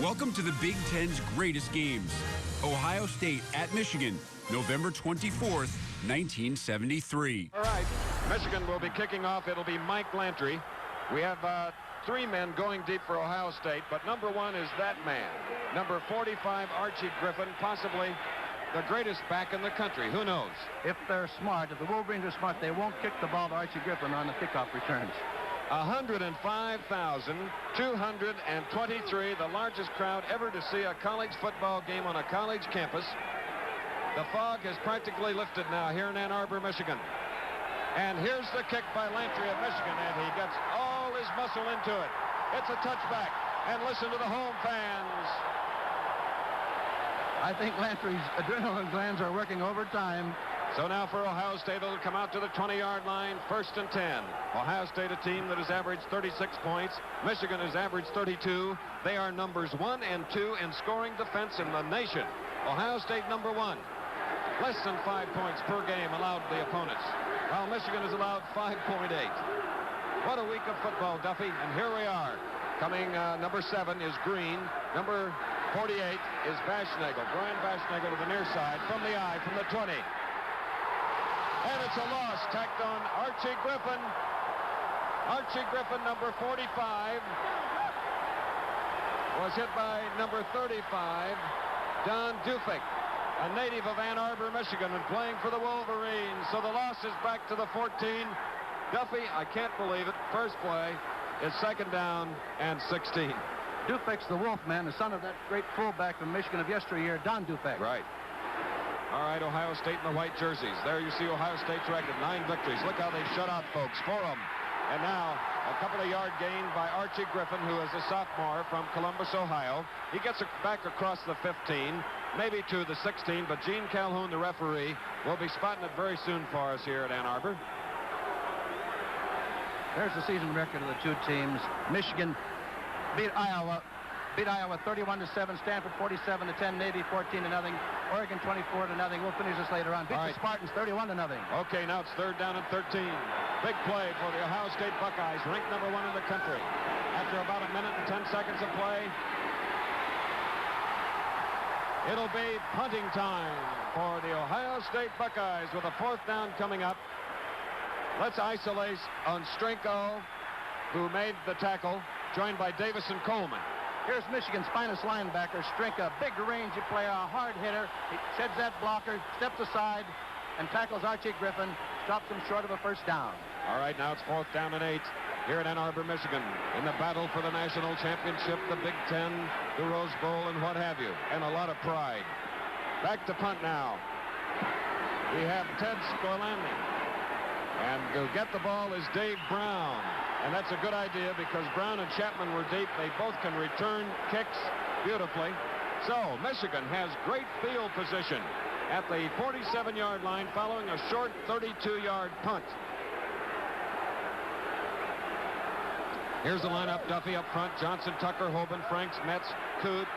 Welcome to the Big Ten's greatest games. Ohio State at Michigan, November 24th, 1973. All right, Michigan will be kicking off. It'll be Mike Lantry. We have three men going deep for Ohio State, but number one is that man. Number 45, Archie Griffin, possibly the greatest back in the country. Who knows? If they're smart, if the Wolverines are smart, they won't kick the ball to Archie Griffin on the kickoff returns. 105,223, the largest crowd ever to see a college football game on a college campus. The fog has practically lifted now here in Ann Arbor, Michigan. And here's the kick by Lantry of Michigan, and he gets all his muscle into it. It's a touchback, and listen to the home fans. I think Lantry's adrenaline glands are working overtime. So now for Ohio State, it'll come out to the 20-yard line, 1st and 10. Ohio State, a team that has averaged 36 points. Michigan has averaged 32. They are numbers 1 and 2 in scoring defense in the nation. Ohio State number 1. Less than 5 points per game allowed the opponents, while Michigan has allowed 5.8. What a week of football, Duffy. And here we are. Coming number 7 is Green. Number 48 is Baschnagel. Brian Baschnagel to the near side from the eye, from the 20. And it's a loss tacked on Archie Griffin. Archie Griffin, number 45, was hit by number 35, Don Dufek, a native of Ann Arbor, Michigan, and playing for the Wolverines. So the loss is back to the 14. Duffy, I can't believe it. First play is 2nd down and 16. Dufek's the Wolfman, the son of that great fullback from Michigan of yesteryear, Don Dufek. Right. All right, Ohio State in the white jerseys. There you see Ohio State's record, 9 victories. Look how they shut out folks, 4 of them. And now a couple of yard gain by Archie Griffin, who is a sophomore from Columbus, Ohio. He gets it back across the 15, maybe to the 16, but Gene Calhoun, the referee, will be spotting it very soon for us here at Ann Arbor. There's the season record of the two teams. Michigan beat Iowa 31-7, Stanford 47-10, Navy 14-0, Oregon 24-0. We'll finish this later on. Beat the Spartans 31-0. Okay, now it's 3rd down and 13. Big play for the Ohio State Buckeyes, ranked number 1 in the country. After about a minute and 10 seconds of play, it'll be punting time for the Ohio State Buckeyes with a 4th down coming up. Let's isolate on Strinko, who made the tackle, joined by Davis and Coleman. Here's Michigan's finest linebacker, Strinka, big rangy player, a hard hitter. He sheds that blocker, steps aside, and tackles Archie Griffin, stops him short of a 1st down. All right, now it's 4th down and 8 here at Ann Arbor, Michigan, in the battle for the national championship, the Big Ten, the Rose Bowl, and what have you, and a lot of pride. Back to punt now. We have Ted Skorlandy, and to get the ball is Dave Brown. And that's a good idea because Brown and Chapman were deep. They both can return kicks beautifully. So Michigan has great field position at the 47-yard line following a short 32-yard punt. Here's the lineup. Duffy up front. Johnson, Tucker, Hoban, Franks, Metz, Coote,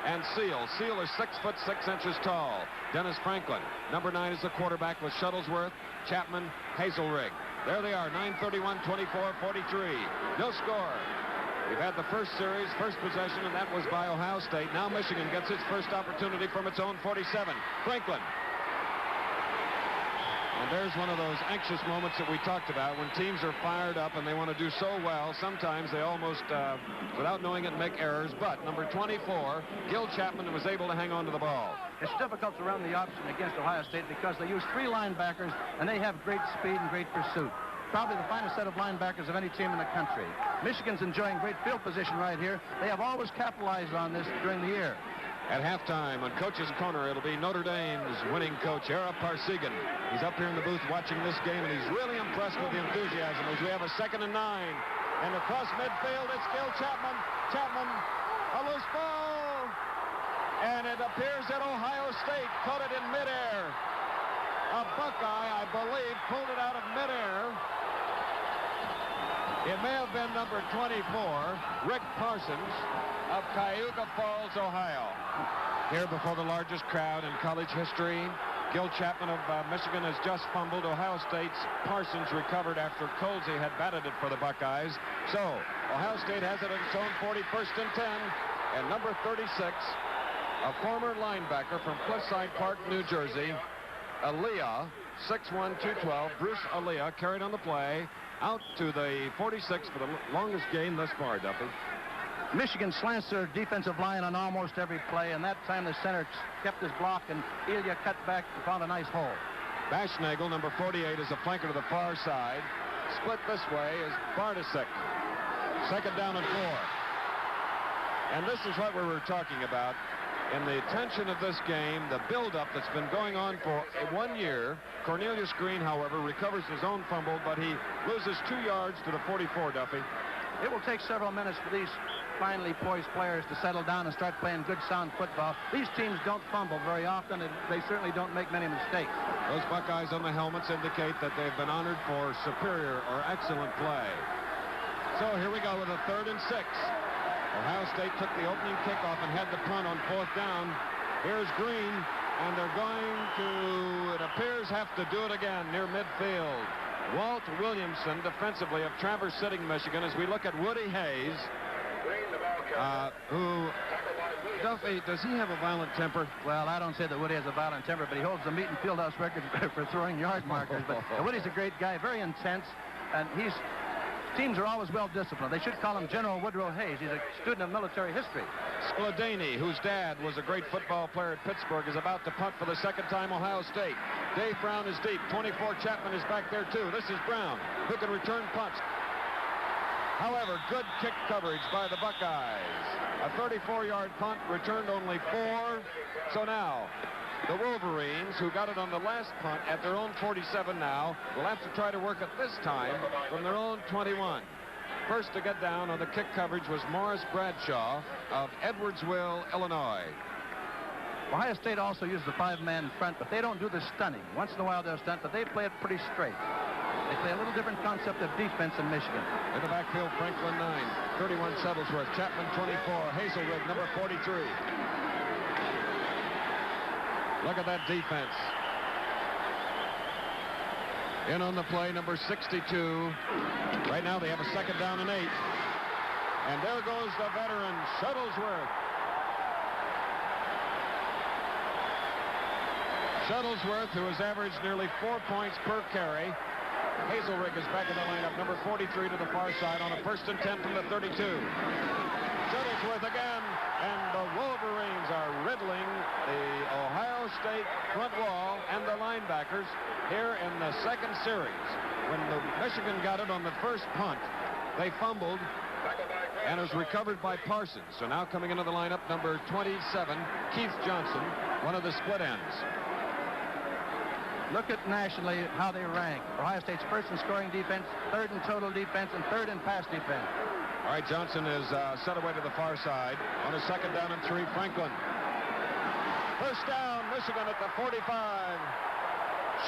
and Seal. Seal is 6 foot 6 inches tall. Dennis Franklin. Number 9 is the quarterback with Shuttlesworth, Chapman, Hazelrig. There they are, 9:31, 24, 43. No score. We've had the first series, first possession, and that was by Ohio State. Now Michigan gets its first opportunity from its own 47. Franklin. And there's one of those anxious moments that we talked about when teams are fired up and they want to do so well. Sometimes they almost, without knowing it, make errors. But number 24, Gil Chapman, was able to hang on to the ball. It's difficult to run the option against Ohio State because they use 3 linebackers, and they have great speed and great pursuit. Probably the finest set of linebackers of any team in the country. Michigan's enjoying great field position right here. They have always capitalized on this during the year. At halftime, on Coach's Corner, it'll be Notre Dame's winning coach, Ara Parsegan. He's up here in the booth watching this game, and he's really impressed with the enthusiasm as we have a 2nd and 9. And across midfield, it's Gil Chapman. Chapman, a loose ball. And it appears that Ohio State caught it in midair. A Buckeye, I believe, pulled it out of midair. It may have been number 24, Rick Parsons of Cayuga Falls, Ohio. Here before the largest crowd in college history, Gil Chapman of Michigan has just fumbled. Ohio State's Parsons recovered after Colsey had batted it for the Buckeyes. So Ohio State has it at its own 41st and 10. And number 36, a former linebacker from Cliffside Park, New Jersey, Aaliyah, 6'1", 212, Bruce Aaliyah, carried on the play out to the 46 for the longest gain thus far, Duffy. Michigan slants their defensive line on almost every play, and that time the center kept his block, and Ilya cut back and found a nice hole. Bashnagel, number 48, is a flanker to the far side. Split this way is Bartasek. Second down and 4. And this is what we were talking about. In the tension of this game, the buildup that's been going on for 1 year. Cornelius Green, however, recovers his own fumble, but he loses 2 yards to the 44, Duffy. It will take several minutes for these finely poised players to settle down and start playing good, sound football. These teams don't fumble very often, and they certainly don't make many mistakes. Those Buckeyes on the helmets indicate that they've been honored for superior or excellent play. So here we go with a 3rd and 6. Ohio State took the opening kickoff and had the punt on 4th down. Here's Green, and they're going to, it appears, have to do it again near midfield. Walt Williamson, defensively, of Traverse City, Michigan, as we look at Woody Hayes, who, Duffy, does he have a violent temper? Well, I don't say that Woody has a violent temper, but he holds the Meeton Fieldhouse record for throwing yard markers. But Woody's a great guy, very intense, and teams are always well disciplined. They should call him General Woodrow Hayes. He's a student of military history. Skladany, whose dad was a great football player at Pittsburgh, is about to punt for the 2nd time Ohio State. Dave Brown is deep. 24 Chapman is back there too. This is Brown, who can return punts. However, good kick coverage by the Buckeyes. A 34-yard punt, returned only 4. So now, the Wolverines, who got it on the last punt at their own 47 now, will have to try to work it this time from their own 21. First to get down on the kick coverage was Morris Bradshaw of Edwardsville, Illinois. Ohio State also uses the 5-man front, but they don't do the stunning. Once in a while they'll stunt, but they play it pretty straight. They play a little different concept of defense in Michigan. In the backfield, Franklin 9, 31 Shuttlesworth, Chapman 24, Hazelrig number 43. Look at that defense. In on the play, number 62. Right now they have a 2nd down and 8. And there goes the veteran, Shuttlesworth. Shuttlesworth, who has averaged nearly 4 points per carry. Hazelrig is back in the lineup, number 43 to the far side on a 1st and 10 from the 32. Shuttlesworth again, and the Wolverines are riddling the Ohio State front wall and the linebackers here in the 2nd series. When the Michigan got it on the first punt, they fumbled, and it was recovered by Parsons. So now coming into the lineup, number 27, Keith Johnson, one of the split ends. Look at nationally how they rank. Ohio State's 1st in scoring defense, 3rd in total defense, and 3rd in pass defense. All right, Johnson is set away to the far side on a 2nd down and 3. Franklin. First down, Michigan at the 45.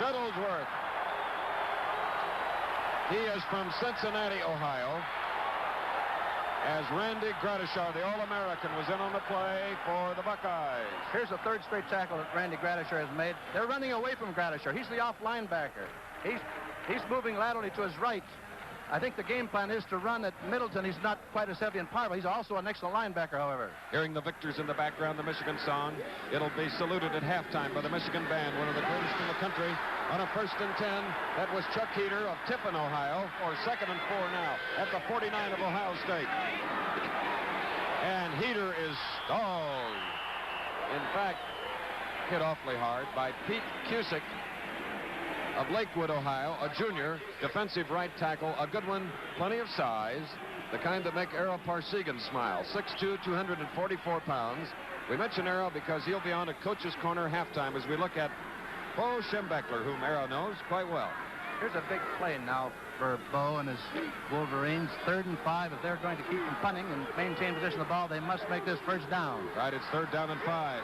Shuttlesworth. He is from Cincinnati, Ohio. As Randy Gradishar, the All-American, was in on the play for the Buckeyes. Here's the 3rd straight tackle that Randy Gradishar has made. They're running away from Gradishar. He's the off linebacker. He's moving laterally to his right. I think the game plan is to run at Middleton. He's not quite as heavy and powerful. He's also an excellent linebacker, however. Hearing the victors in the background, the Michigan song. It'll be saluted at halftime by the Michigan band, one of the greatest in the country. On a 1st and 10, that was Chuck Heater of Tiffin, Ohio, for 2nd and 4 now at the 49 of Ohio State. And Heater is stalled. In fact, hit awfully hard by Pete Cusick of Lakewood, Ohio, a junior defensive right tackle, a good one, plenty of size, the kind that make Errol Parsegan smile. 6'2", 244 pounds. We mention Errol because he'll be on at Coach's Corner halftime as we look at Bo Schembechler, whom Errol knows quite well. Here's a big play now for Bo and his Wolverines. 3rd and 5. If they're going to keep from punting and maintain position of the ball, they must make this 1st down. Right, it's 3rd down and 5.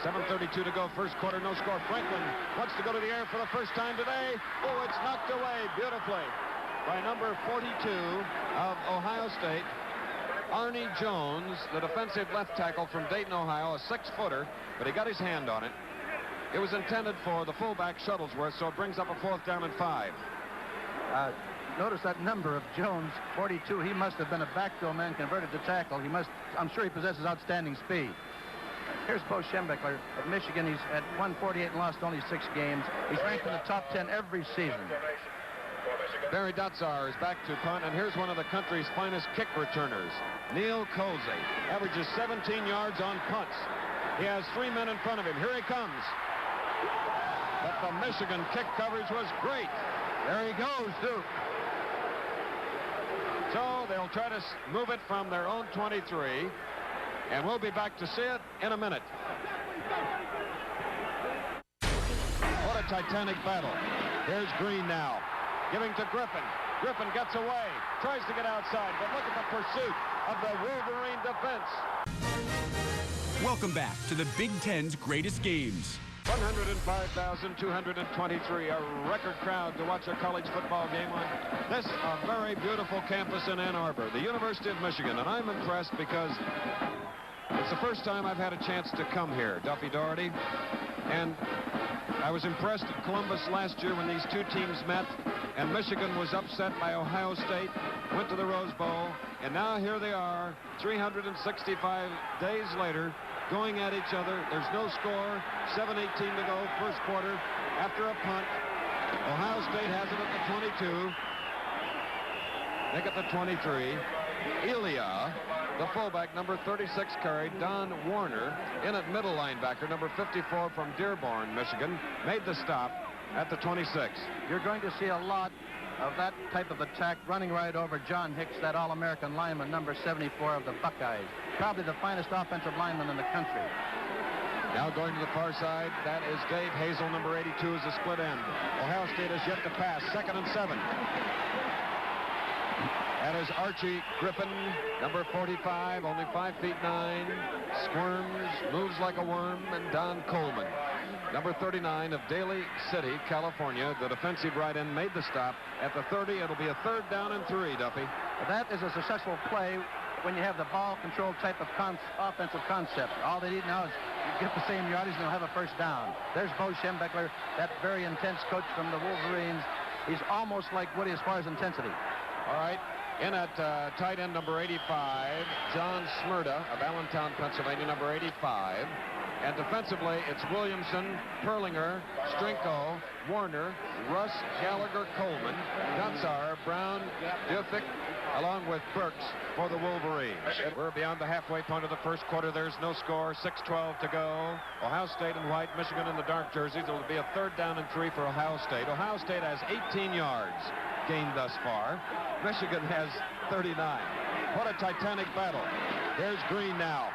7:32 to go, 1st quarter, no score. Franklin wants to go to the air for the first time today. Oh, it's knocked away beautifully by number 42 of Ohio State, Arnie Jones, the defensive left tackle from Dayton, Ohio, a 6-footer, but he got his hand on it. It was intended for the fullback Shuttlesworth, so it brings up a 4th down and 5. notice that number of Jones, 42. He must have been a backfield man converted to tackle. I'm sure he possesses outstanding speed. Here's Bo Schembechler of Michigan. He's at 148 and lost only 6 games. He's ranked in the top 10 every season. Barry Dotzar is back to punt, and here's one of the country's finest kick returners. Neil Colsey averages 17 yards on punts. He has 3 men in front of him. Here he comes. But the Michigan kick coverage was great. There he goes, too. So they'll try to move it from their own 23, and we'll be back to see it in a minute. What a titanic battle. Here's Green now, giving to Griffin. Griffin gets away, tries to get outside, but look at the pursuit of the Wolverine defense. Welcome back to the Big Ten's greatest games. 105,223, a record crowd to watch a college football game on this very beautiful campus in Ann Arbor, the University of Michigan. And I'm impressed because it's the first time I've had a chance to come here, Duffy Daugherty. And I was impressed at Columbus last year when these two teams met, and Michigan was upset by Ohio State, went to the Rose Bowl, and now here they are, 365 days later, going at each other. There's no score. 7:18 to go, first quarter. After a punt, Ohio State has it at the 22. They get the 23. Elia, the fullback, number 36 carried. Don Warner, in at middle linebacker, number 54 from Dearborn, Michigan, made the stop at the 26. You're going to see a lot of that type of attack running right over John Hicks, that All-American lineman, number 74 of the Buckeyes. Probably the finest offensive lineman in the country. Now going to the far side, that is Dave Hazel, number 82, is a split end. Ohio State has yet to pass, 2nd and 7. That is Archie Griffin, number 45, only 5'9", squirms, moves like a worm, and Don Coleman, number 39 of Daly City, California. The defensive right end made the stop at the 30. It'll be a 3rd down and 3, Duffy. That is a successful play when you have the ball control type of offensive concept. All they need now is get the same yardage and they'll have a 1st down. There's Bo Schembechler, that very intense coach from the Wolverines. He's almost like Woody as far as intensity. All right. In at tight end number 85, John Smyrda of Allentown, Pennsylvania, number 85. And defensively, it's Williamson, Perlinger, Strinko, Warner, Russ, Gallagher, Coleman, Dutzar, Brown, Duffick, along with Burks for the Wolverines. We're beyond the halfway point of the first quarter. There's no score. 6:12 to go. Ohio State in white, Michigan in the dark jerseys. It'll be a 3rd down and 3 for Ohio State. Ohio State has 18 yards gained thus far. Michigan has 39. What a titanic battle. Here's Green now,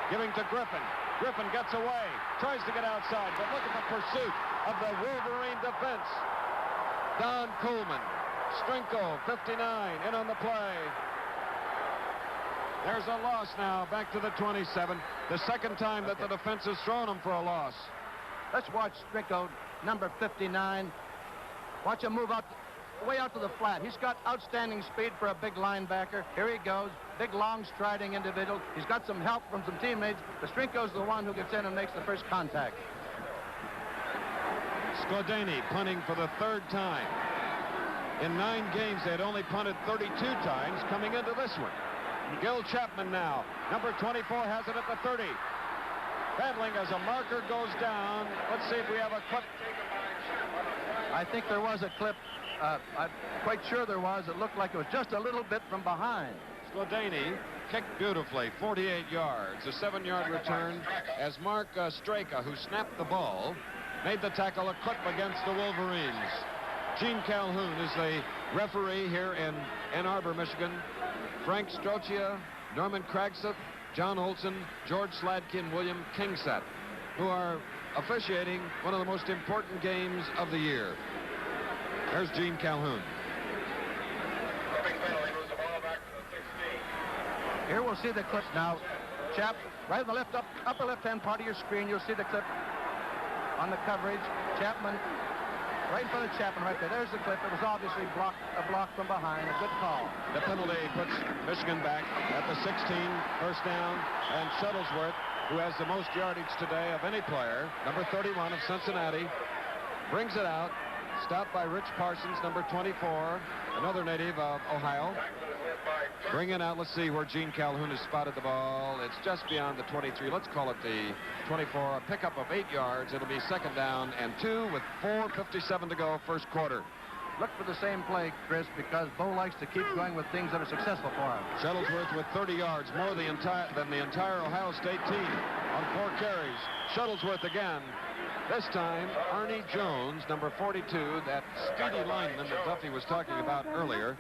giving to Griffin. Griffin gets away, tries to get outside, but look at the pursuit of the Wolverine defense. Don Coleman, Strinko, 59, in on the play. There's a loss now, back to the 27. The 2nd time that the defense has thrown him for a loss. Let's watch Strinko, number 59. Watch him move out, way out to the flat. He's got outstanding speed for a big linebacker. Here he goes. Big, long, striding individual. He's got some help from some teammates. The Strinko's the one who gets in and makes the first contact. Skodany punting for the 3rd time. In 9 games, they had only punted 32 times coming into this one. Gil Chapman now. Number 24 has it at the 30. Battling as a marker goes down. Let's see if we have a clip. I think there was a clip. I'm quite sure there was. It looked like it was just a little bit from behind. Skodany kicked beautifully, 48 yards, a 7-yard return as Mark Straka, who snapped the ball, made the tackle, a clip against the Wolverines. Gene Calhoun is the referee here in Ann Arbor, Michigan. Frank Strocia, Norman Kragseth, John Olson, George Sladke, and William Kingsat, who are officiating one of the most important games of the year. There's Gene Calhoun. Here we'll see the clip now. Chap, right on the upper left-hand part of your screen, you'll see the clip on the coverage. Chapman, right in front of Chapman right there. There's the clip. It was obviously a block from behind. A good call. The penalty puts Michigan back at the 16, 1st down, and Shuttlesworth, who has the most yardage today of any player, number 31 of Cincinnati, brings it out. Stopped by Rich Parsons, number 24. another native of Ohio. Bringing out, let's see where Gene Calhoun has spotted the ball. It's just beyond the 23. Let's call it the 24. A pickup of 8 yards. It'll be 2nd down and 2 with 4:57 to go, first quarter. Look for the same play, Chris, because Bo likes to keep going with things that are successful for him. Shuttlesworth with 30 yards, more than the entire Ohio State team on 4 carries. Shuttlesworth again. This time, Arnie Jones, number 42, that speedy lineman that Duffy was talking about earlier,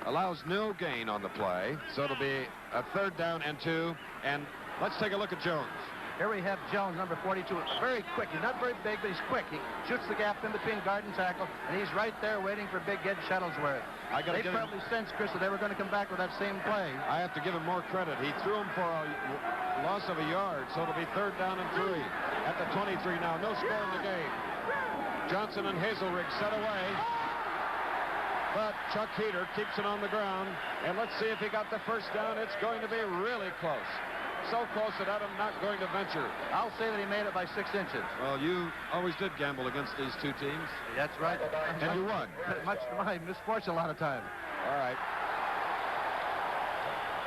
allows no gain on the play. So it'll be a 3rd down and 2. And let's take a look at Jones. Here we have Jones, number 42. Very quick. He's not very big, but he's quick. He shoots the gap in between guard and tackle, and he's right there waiting for Big Ed Shuttlesworth. They probably sensed, Chris, that they were going to come back with that same play. I have to give him more credit. He threw him for a loss of a yard, so it'll be 3rd down and 3. At the 23 now, no score in the game. Johnson and Hazelrig set away. But Chuck Heater keeps it on the ground. And let's see if he got the first down. It's going to be really close. So close that I'm not going to venture. I'll say that he made it by 6 inches. Well, you always did gamble against these two teams. That's right. And you won. Much to my misfortune a lot of times. All right.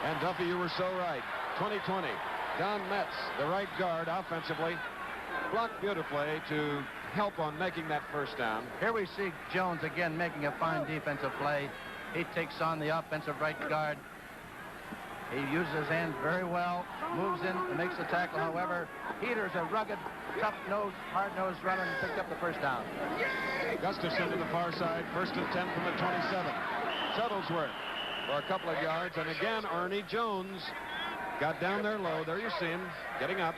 And Duffy, you were so right. 2020. Don Metz, the right guard offensively, blocked beautifully to help on making that first down. Here we see Jones again making a fine defensive play. He takes on the offensive right guard. He uses his hands very well, moves in and makes the tackle. However, Heater's a rugged, tough-nosed, hard-nosed runner and picked up the first down. Gustafson to the far side, 1st and 10 from the 27. Shuttlesworth for a couple of yards, and again, Arnie Jones got down there low. There you see him getting up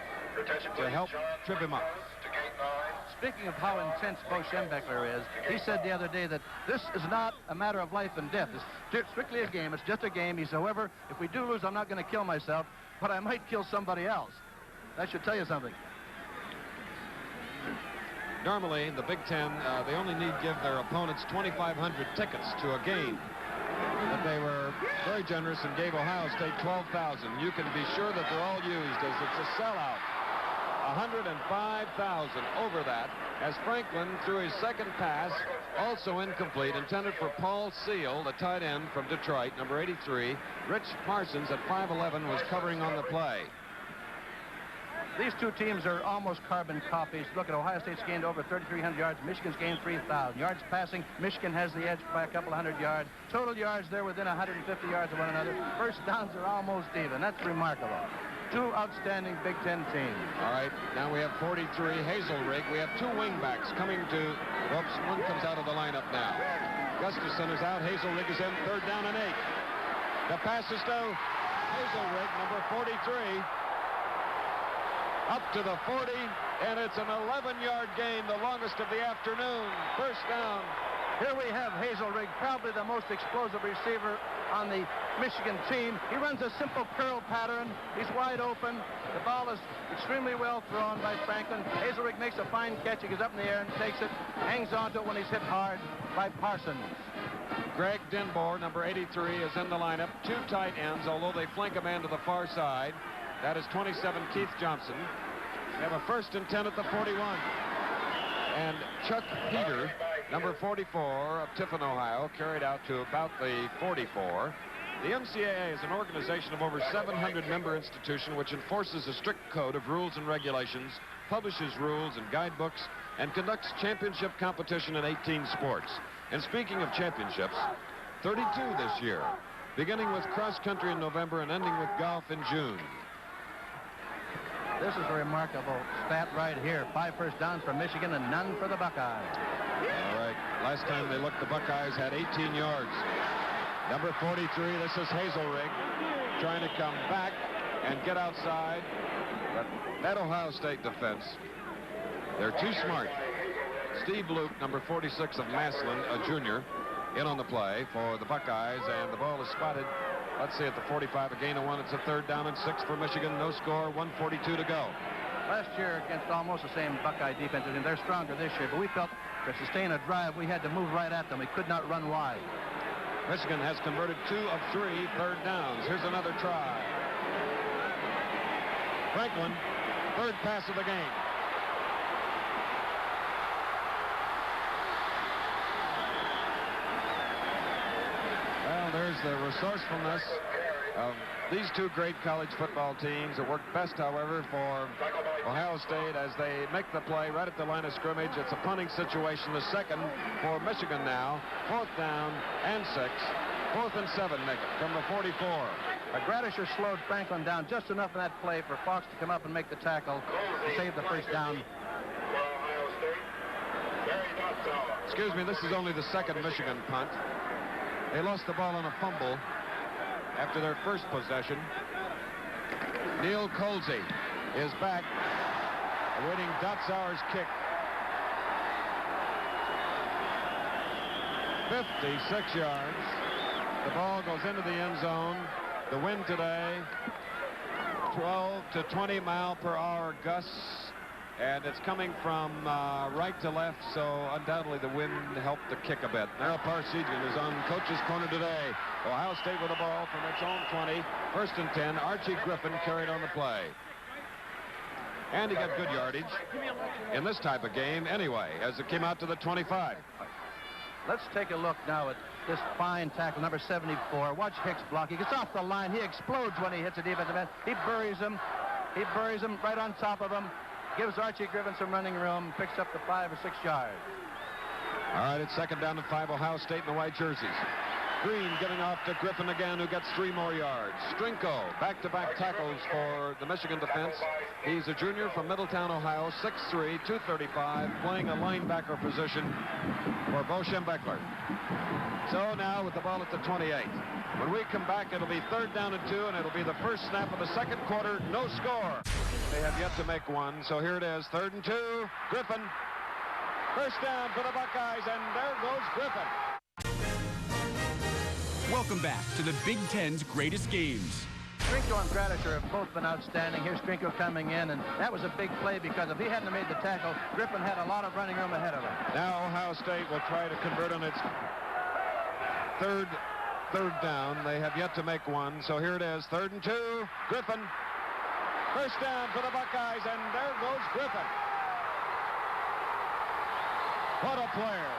to help trip him up. Speaking of how intense Bo Schembechler is, he said the other day that this is not a matter of life and death. It's strictly a game. It's just a game. He said, however, if we do lose, I'm not going to kill myself, but I might kill somebody else. That should tell you something. Normally, in the Big Ten, they only need to give their opponents 2,500 tickets to a game. But they were very generous and gave Ohio State 12,000. You can be sure that they're all used as it's a sellout. 105,000 over that as Franklin threw his second pass, also incomplete, intended for Paul Seal, the tight end from Detroit, number 83. Rich Parsons at 5'11" was covering on the play. These two teams are almost carbon copies. Look at Ohio State's gained over 3,300 yards. Michigan's gained 3,000 yards passing. Michigan has the edge by a couple hundred yards. Total yards, they're within 150 yards of one another. First downs are almost even. That's remarkable. Two outstanding Big Ten teams. All right, now we have 43, Hazelrig. We have 2 wingbacks coming to, whoops, one comes out of the lineup now. Gustafson is out, Hazelrig is in, 3rd down and 8. The pass is to Hazelrig, number 43. Up to the 40, and it's an 11-yard gain, the longest of the afternoon. First down. Here we have Hazelrig, probably the most explosive receiver on the Michigan team. He runs a simple curl pattern. He's wide open. The ball is extremely well thrown by Franklin. Hazelrig makes a fine catch. He goes up in the air and takes it, hangs on to it when he's hit hard by Parsons. Greg Denboer, number 83, is in the lineup. 2 tight ends, although they flank a man to the far side. That is 27, Keith Johnson. We have a 1st and 10 at the 41. And Chuck Heater, number 44 of Tiffin, Ohio, carried out to about the 44. The NCAA is an organization of over 700 member institution which enforces a strict code of rules and regulations, publishes rules and guidebooks, and conducts championship competition in 18 sports. And speaking of championships, 32 this year, beginning with cross country in November and ending with golf in June. This is a remarkable stat right here. 5 first downs for Michigan and none for the Buckeyes. All right. Last time they looked, the Buckeyes had 18 yards. Number 43, this is Hazelrig, trying to come back and get outside. But that Ohio State defense, they're too smart. Steve Luke, number 46 of Maslin, a junior, in on the play for the Buckeyes, and the ball is spotted. Let's see, at the 45, a gain of 1. It's a 3rd down and 6 for Michigan. No score, 1:42 to go. Last year against almost the same Buckeye defense, and they're stronger this year, but we felt to sustain a drive, we had to move right at them. We could not run wide. Michigan has converted 2 of 3 3rd downs. Here's another try. Franklin, 3rd pass of the game. Well, there's the resourcefulness of these two great college football teams. It worked best, however, for Ohio State as they make the play right at the line of scrimmage. It's a punting situation. The second for Michigan now. 4th down and 6. 4th and 7, Nick, from the 44. Gradisher slowed Franklin down just enough in that play for Fox to come up and make the tackle to save the first down. Excuse me, this is only the second Michigan punt. They lost the ball on a fumble after their first possession. Neil Colsey is back, awaiting Dotzauer's kick. 56 yards. The ball goes into the end zone. The wind today, 12 to 20 mile per hour gusts, and it's coming from right to left, so undoubtedly the wind helped the kick a bit. Darrell Parsegian is on coach's corner today. Ohio State with the ball from its own 20. 1st and 10. Archie Griffin carried on the play. And he got good yardage in this type of game anyway, as it came out to the 25. Let's take a look now at this fine tackle, number 74. Watch Hicks block. He gets off the line. He explodes when he hits a defensive end. He buries him. He buries him right on top of him. Gives Archie Griffin some running room. Picks up the 5 or 6 yards. All right, it's 2nd down and 5. Ohio State in the white jerseys. Green getting off to Griffin again, who gets 3 more yards. Strinko, back-to-back tackles for the Michigan defense. He's a junior from Middletown, Ohio, 6'3", 235, playing a linebacker position for Bo Schembechler. So now with the ball at the 28. When we come back, it'll be 3rd down and 2, and it'll be the first snap of the second quarter. No score. They have yet to make one, so here it is, 3rd and 2. Griffin. First down for the Buckeyes, and there goes Griffin. Welcome back to the Big Ten's greatest games. Strinko and Gradisher have both been outstanding. Here's Strinko coming in, and that was a big play because if he hadn't made the tackle, Griffin had a lot of running room ahead of him. Now Ohio State will try to convert on its third down. They have yet to make one, so here it is, 3rd and 2. Griffin. First down for the Buckeyes, and there goes Griffin. What a player.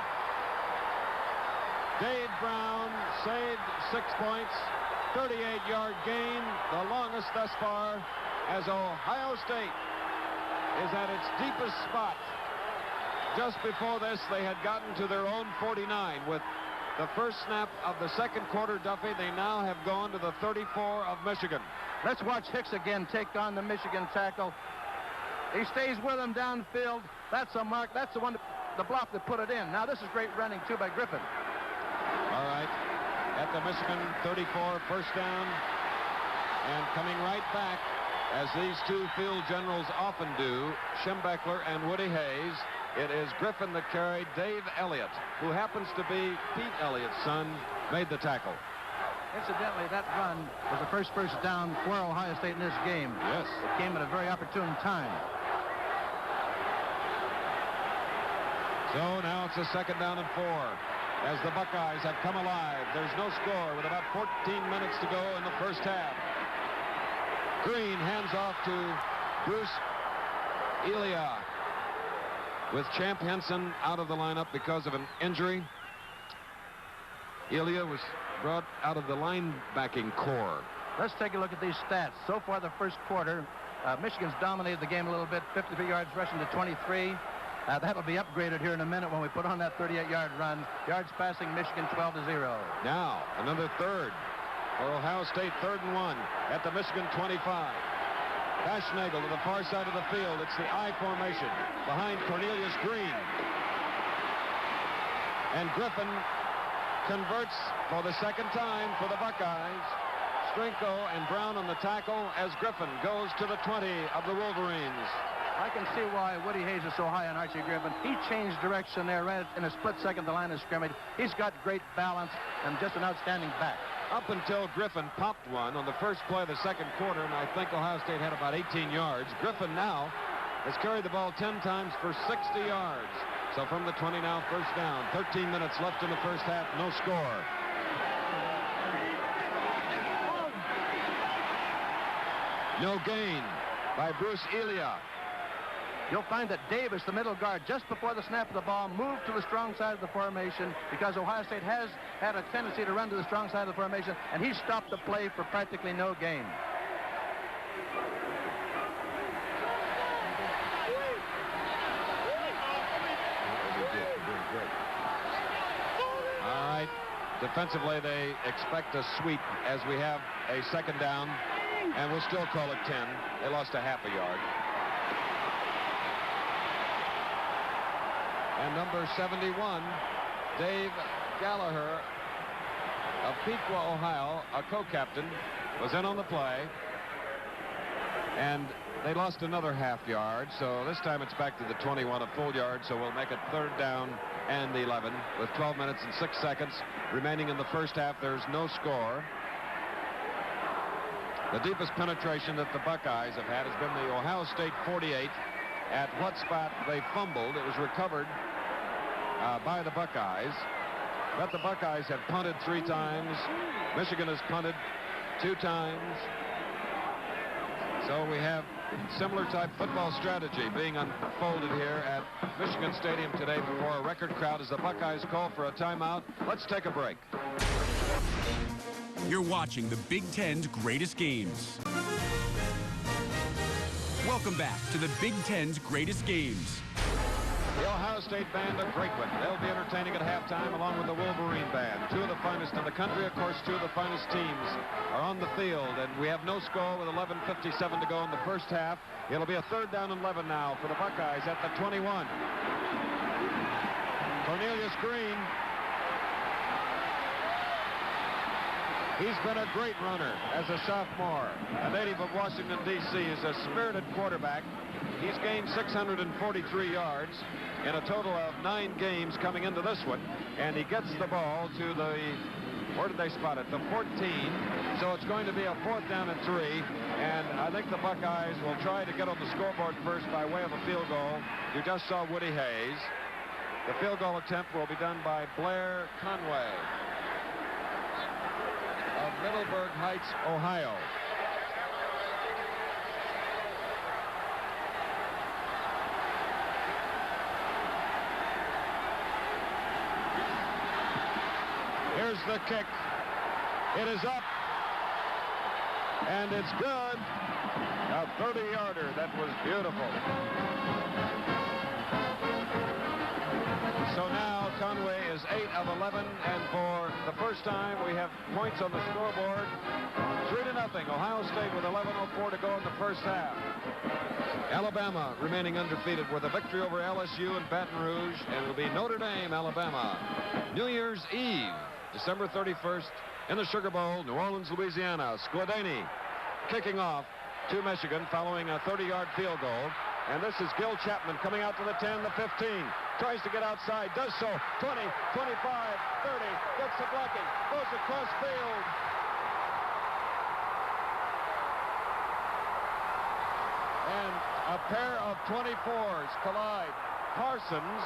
Dade Brown saved 6 points, 38-yard gain, the longest thus far, as Ohio State is at its deepest spot. Just before this, they had gotten to their own 49 with the first snap of the second quarter, Duffy. They now have gone to the 34 of Michigan. Let's watch Hicks again take on the Michigan tackle. He stays with him downfield. That's a mark. That's the one, the block that put it in. Now this is great running, too, by Griffin. All right, at the Michigan 34, first down, and coming right back, as these two field generals often do, Schembechler and Woody Hayes. It is Griffin that carried. Dave Elliott, who happens to be Pete Elliott's son, made the tackle. Incidentally, that run was the first down for Ohio State in this game. Yes. It came at a very opportune time. So now it's a 2nd down and 4. As the Buckeyes have come alive. There's no score with about 14 minutes to go in the first half. Green hands off to Bruce Elia, with Champ Henson out of the lineup because of an injury. Elia was brought out of the linebacking core. Let's take a look at these stats. So far, the first quarter, Michigan's dominated the game a little bit. 53 yards rushing to 23. That'll be upgraded here in a minute when we put on that 38-yard run. Yards passing, Michigan 12-0. Now, another third for Ohio State, 3rd and 1 at the Michigan 25. Fashionable to the far side of the field. It's the I formation behind Cornelius Green. And Griffin converts for the second time for the Buckeyes. Strinko and Brown on the tackle as Griffin goes to the 20 of the Wolverines. I can see why Woody Hayes is so high on Archie Griffin. He changed direction there right in a split second, the line of scrimmage. He's got great balance and just an outstanding back. Up until Griffin popped one on the first play of the second quarter, and I think Ohio State had about 18 yards. Griffin now has carried the ball 10 times for 60 yards. So from the 20 now, first down. 13 minutes left in the first half, no score. No gain by Bruce Elia. You'll find that Davis, the middle guard, just before the snap of the ball, moved to the strong side of the formation because Ohio State has had a tendency to run to the strong side of the formation, and he stopped the play for practically no gain. All right. Defensively, they expect a sweep as we have a second down, and we'll still call it 10. They lost a half a yard. And number 71, Dave Gallagher of Piqua, Ohio, a co-captain, was in on the play. And they lost another half yard, so this time it's back to the 21, a full yard, so we'll make it third down and 11 with 12 minutes and 6 seconds remaining in the first half. There's no score. The deepest penetration that the Buckeyes have had has been the Ohio State 48. At what spot they fumbled, it was recovered by the Buckeyes. But the Buckeyes have punted 3 times. Michigan has punted 2 times. So we have similar type football strategy being unfolded here at Michigan Stadium today before a record crowd as the Buckeyes call for a timeout. Let's take a break. You're watching the Big Ten's greatest games. Welcome back to the Big Ten's greatest games. The Ohio State band of Brakewood. They'll be entertaining at halftime along with the Wolverine band. 2 of the finest in the country. Of course, 2 of the finest teams are on the field. And we have no score with 11:57 to go in the first half. It'll be a third down and 11 now for the Buckeyes at the 21. Cornelius Green. He's been a great runner as a sophomore. A native of Washington, D.C. is a spirited quarterback. He's gained 643 yards in a total of 9 games coming into this one. And he gets the ball to the, where did they spot it? The 14. So it's going to be a 4th down and 3. And I think the Buckeyes will try to get on the scoreboard first by way of a field goal. You just saw Woody Hayes. The field goal attempt will be done by Blair Conway of Middleburg Heights, Ohio. Here's the kick. It is up. And it's good. A 30-yarder. That was beautiful. So now Conway is 8 of 11. And for the first time, we have points on the scoreboard. 3-0. Ohio State with 11:04 to go in the first half. Alabama remaining undefeated with a victory over LSU and Baton Rouge. And it'll be Notre Dame, Alabama. New Year's Eve. December 31st in the Sugar Bowl, New Orleans, Louisiana. Scladani kicking off to Michigan following a 30-yard field goal. And this is Gil Chapman coming out to the 10, the 15. Tries to get outside, does so. 20, 25, 30, gets the blocking, goes across field. And a pair of 24s collide. Parsons,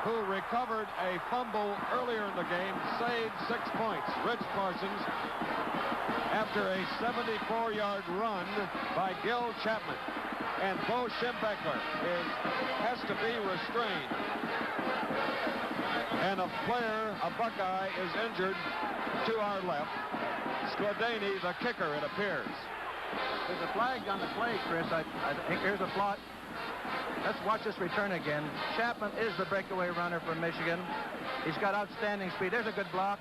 who recovered a fumble earlier in the game, saved 6 points. Rich Parsons, after a 74-yard run by Gil Chapman. And Bo Schembechler has to be restrained. And a player, a Buckeye, is injured to our left. Scladani, the kicker, it appears. There's a flag on the play, Chris. I think here's a plot. Let's watch this return again. Chapman is the breakaway runner for Michigan. He's got outstanding speed. There's a good block.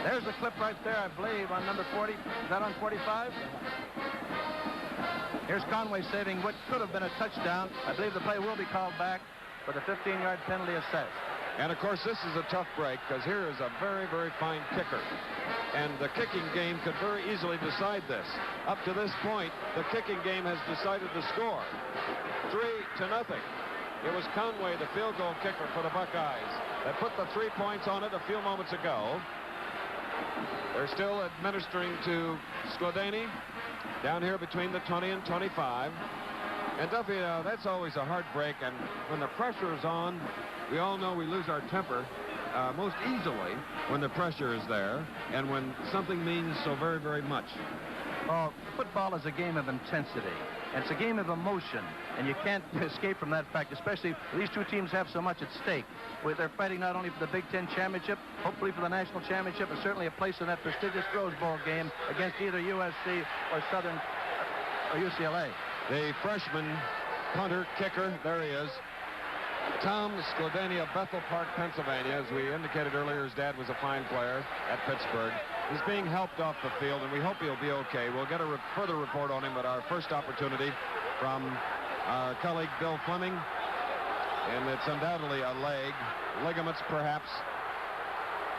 There's the clip right there, I believe, on number 40. Is that on 45? Here's Conway saving what could have been a touchdown. I believe the play will be called back for the 15-yard penalty assessed. And, of course, this is a tough break because here is a very, very fine kicker. And the kicking game could very easily decide this. Up to this point, the kicking game has decided the score. 3-0. It was Conway, the field goal kicker for the Buckeyes, that put the 3 points on it a few moments ago. They're still administering to Scladani down here between the 20 and 25. And Duffy, that's always a hard break. And when the pressure is on, we all know we lose our temper most easily when the pressure is there and when something means so very, very much. Well, football is a game of intensity. And it's a game of emotion, and you can't escape from that fact, especially these two teams have so much at stake. They're fighting not only for the Big Ten championship, hopefully for the national championship, and certainly a place in that prestigious Rose Bowl game against either USC or Southern or UCLA. The freshman punter, kicker, there he is. Tom Skladany of Bethel Park, Pennsylvania. As we indicated earlier, his dad was a fine player at Pittsburgh. He's being helped off the field, and we hope he'll be okay. We'll get a further report on him at our first opportunity from our colleague Bill Fleming. And it's undoubtedly a leg, ligaments perhaps.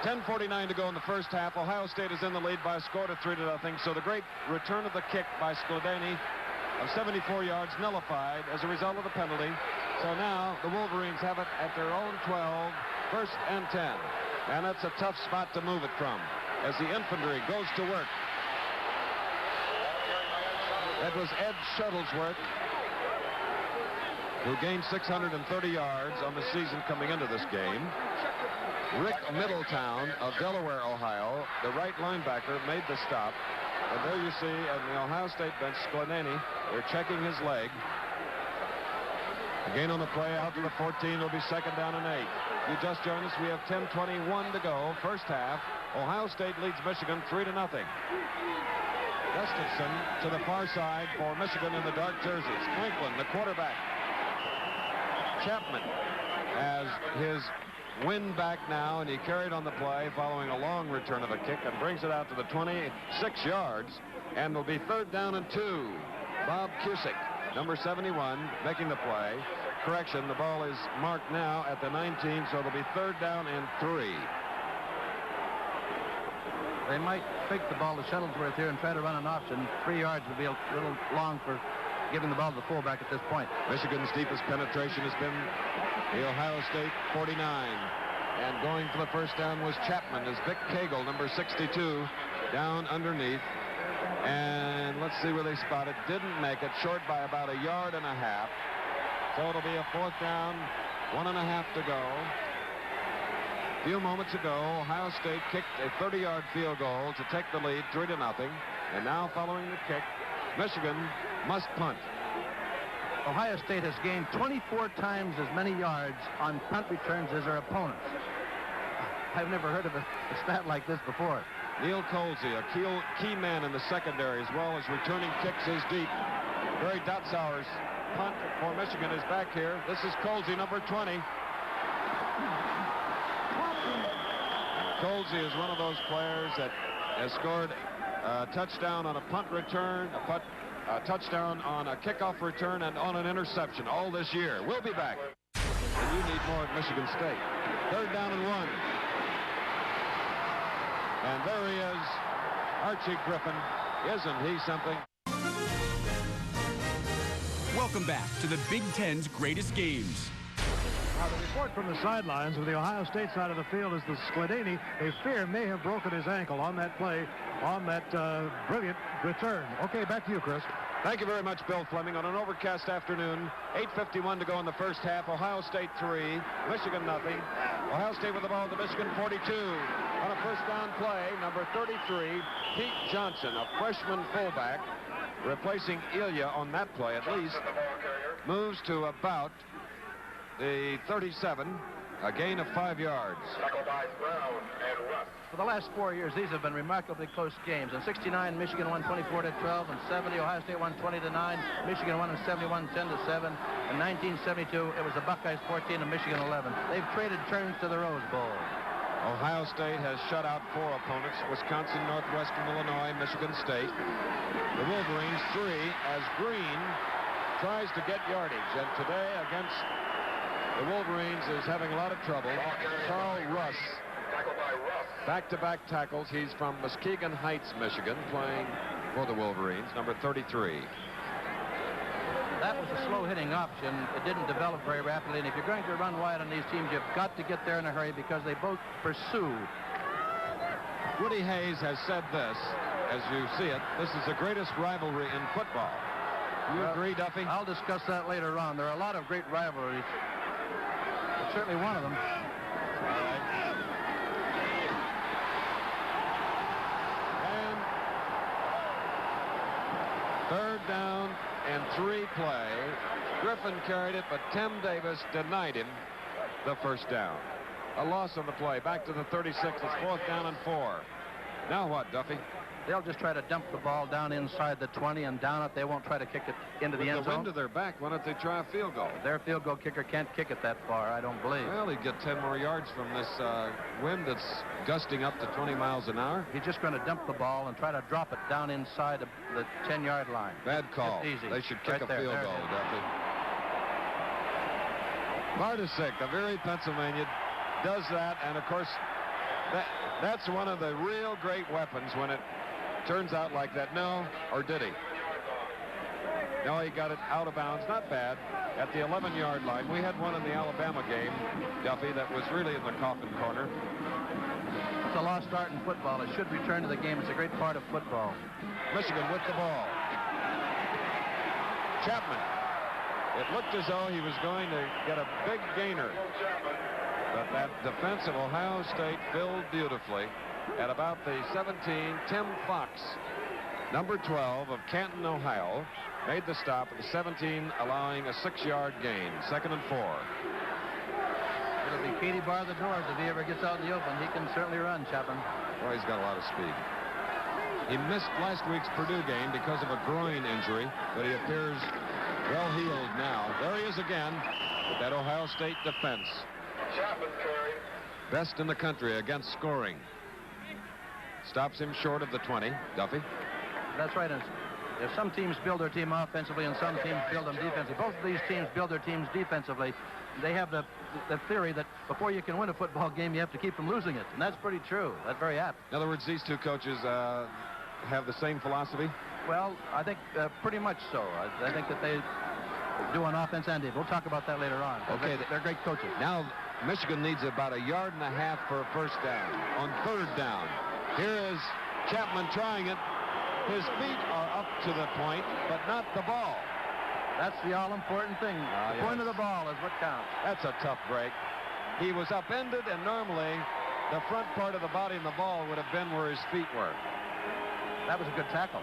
10:49 to go in the first half. Ohio State is in the lead by a score of 3-0. So the great return of the kick by Skladany of 74 yards nullified as a result of the penalty. So now the Wolverines have it at their own 12, 1st and 10. And that's a tough spot to move it from as the infantry goes to work. That was Ed Shuttlesworth, who gained 630 yards on the season coming into this game. Rick Middletown of Delaware, Ohio, the right linebacker, made the stop. And there you see on the Ohio State bench, Skladany, they're checking his leg. Again on the play out to the 14, will be 2nd down and 8. You just joined us, we have 10:21 to go, first half. Ohio State leads Michigan 3-0. Gustafson to the far side for Michigan in the dark jerseys. Franklin, the quarterback. Chapman has his wind back now, and he carried on the play following a long return of a kick and brings it out to the 26 yards, and will be 3rd down and 2. Bob Cusick, number 71, making the play. Correction, the ball is marked now at the 19, so it'll be 3rd down and 3. They might fake the ball to Shuttlesworth here and try to run an option. 3 yards would be a little long for giving the ball to the fullback at this point. Michigan's deepest penetration has been the Ohio State 49. And going for the first down was Chapman as Vic Cagle, number 62, down underneath. And let's see where they spot it. Didn't make it, short by about 1.5 yards. So it'll be a 4th down, 1.5 to go. A few moments ago, Ohio State kicked a 30-yard field goal to take the lead 3-0. And now following the kick, Michigan must punt. Ohio State has gained 24 times as many yards on punt returns as their opponents. I've never heard of a stat like this before. Neil Colsey, a key man in the secondary, as well as returning kicks is deep. Barry Dotzauer's punt for Michigan is back here. This is Colsey, number 20. Colsey is one of those players that has scored a touchdown on a punt return, a touchdown on a kickoff return, and on an interception all this year. We'll be back. And you need more at Michigan State. 3rd down and 1. And there he is, Archie Griffin. Isn't he something? Welcome back to the Big Ten's greatest games. Now, the report from the sidelines of the Ohio State side of the field is that Skladany, a fear, may have broken his ankle on that play, on that brilliant return. Okay, back to you, Chris. Thank you very much, Bill Fleming. On an overcast afternoon, 8:51 to go in the first half. Ohio State 3, Michigan nothing. Ohio State with the ball at the Michigan 42. On a first down play, number 33, Pete Johnson, a freshman fullback, replacing Ilya on that play at least, moves to about the 37, a gain of 5 yards. For the last 4 years, these have been remarkably close games. In 69, Michigan won 24-12. In 70, Ohio State won 20-9. Michigan won in 71, 10-7. In 1972, it was the Buckeyes 14 and Michigan 11. They've traded turns to the Rose Bowl. Ohio State has shut out 4 opponents: Wisconsin, Northwestern Illinois, Michigan State. The Wolverines 3 as Green tries to get yardage. And today against the Wolverines is having a lot of trouble. Carl Russ, back-to-back tackles. He's from Muskegon Heights, Michigan, playing for the Wolverines, number 33. That was a slow-hitting option. It didn't develop very rapidly, and if you're going to run wide on these teams, you've got to get there in a hurry because they both pursue. Woody Hayes has said this, as you see it, this is the greatest rivalry in football. Do you agree, Duffy? I'll discuss that later on. There are a lot of great rivalries. It's certainly one of them. All right. And 3rd down and 3 play. Griffin carried it, but Tim Davis denied him the first down. A loss on the play. Back to the 36. It's 4th down and 4. Now what, Duffy? They'll just try to dump the ball down inside the 20 and down it. They won't try to kick it into the end zone. With the wind to their back, why don't they try a field goal? Their field goal kicker can't kick it that far, I don't believe. Well, he'd get 10 more yards from this wind that's gusting up to 20 miles an hour. He's just going to dump the ball and try to drop it down inside the 10-yard line. Bad call. Easy. They should kick right a there. field goal, Duffy. Bartosik of Erie, Pennsylvania, does that, and of course, that's one of the real great weapons when it turns out like that. No, or did he? No, he got it out of bounds. Not bad. At the 11-yard line. We had one in the Alabama game, Duffy, that was really in the coffin corner. It's a lost art in football. It should return to the game. It's a great part of football. Michigan with the ball. Chapman. It looked as though he was going to get a big gainer. But that defense of Ohio State filled beautifully. At about the 17, Tim Fox, number 12 of Canton, Ohio, made the stop at the 17, allowing a 6-yard gain. 2nd and 4. It'll be Katie bar the doors if he ever gets out in the open. He can certainly run, Chapman. Boy, he's got a lot of speed. He missed last week's Purdue game because of a groin injury, but he appears well healed now. There he is again with that Ohio State defense. Best in the country against scoring. Stops him short of the 20. Duffy? That's right. If some teams build their team offensively and some teams build them defensively, both of these teams build their teams defensively. They have the theory that before you can win a football game, you have to keep from losing it. And that's pretty true. That's very apt. In other words, these two coaches have the same philosophy? Well, I think pretty much so. I think that they do on offense and defense. We'll talk about that later on. Okay. They're great coaches. Now, Michigan needs about 1.5 yards for a first down. On 3rd down. Here is Chapman trying it. His feet are up to the point, but not the ball. That's the all-important thing. The point of the ball is what counts. That's a tough break. He was upended, and normally the front part of the body and the ball would have been where his feet were. That was a good tackle.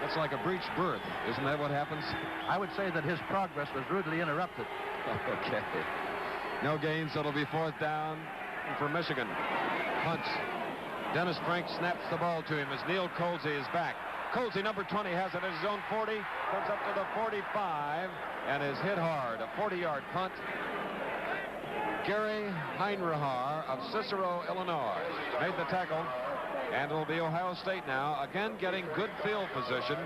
That's like a breached berth. Isn't that what happens? I would say that his progress was rudely interrupted. Okay. No gains, so it'll be 4th down for Michigan. Punts. Dennis Frank snaps the ball to him as Neil Colsey is back. Colsey, number 20, has it at his own 40. Comes up to the 45 and is hit hard. A 40-yard punt. Gary Heinrihar of Cicero, Illinois, made the tackle. And it'll be Ohio State now, again getting good field position,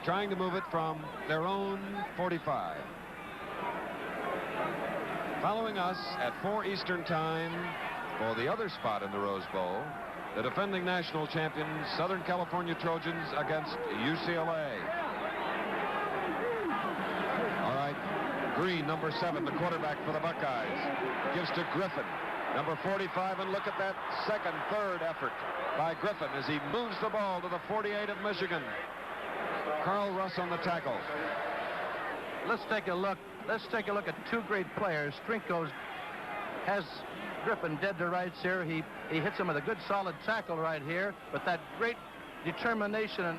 trying to move it from their own 45. Following us at 4 Eastern time for the other spot in the Rose Bowl, the defending national champions, Southern California Trojans against UCLA. All right, Green, number 7, the quarterback for the Buckeyes, gives to Griffin. Number 45, and look at that second, third effort by Griffin as he moves the ball to the 48 of Michigan. Carl Russ on the tackle. Let's take a look. Let's take a look at two great players. Strinko has Griffin dead to rights here. He hits him with a good solid tackle right here, but that great determination and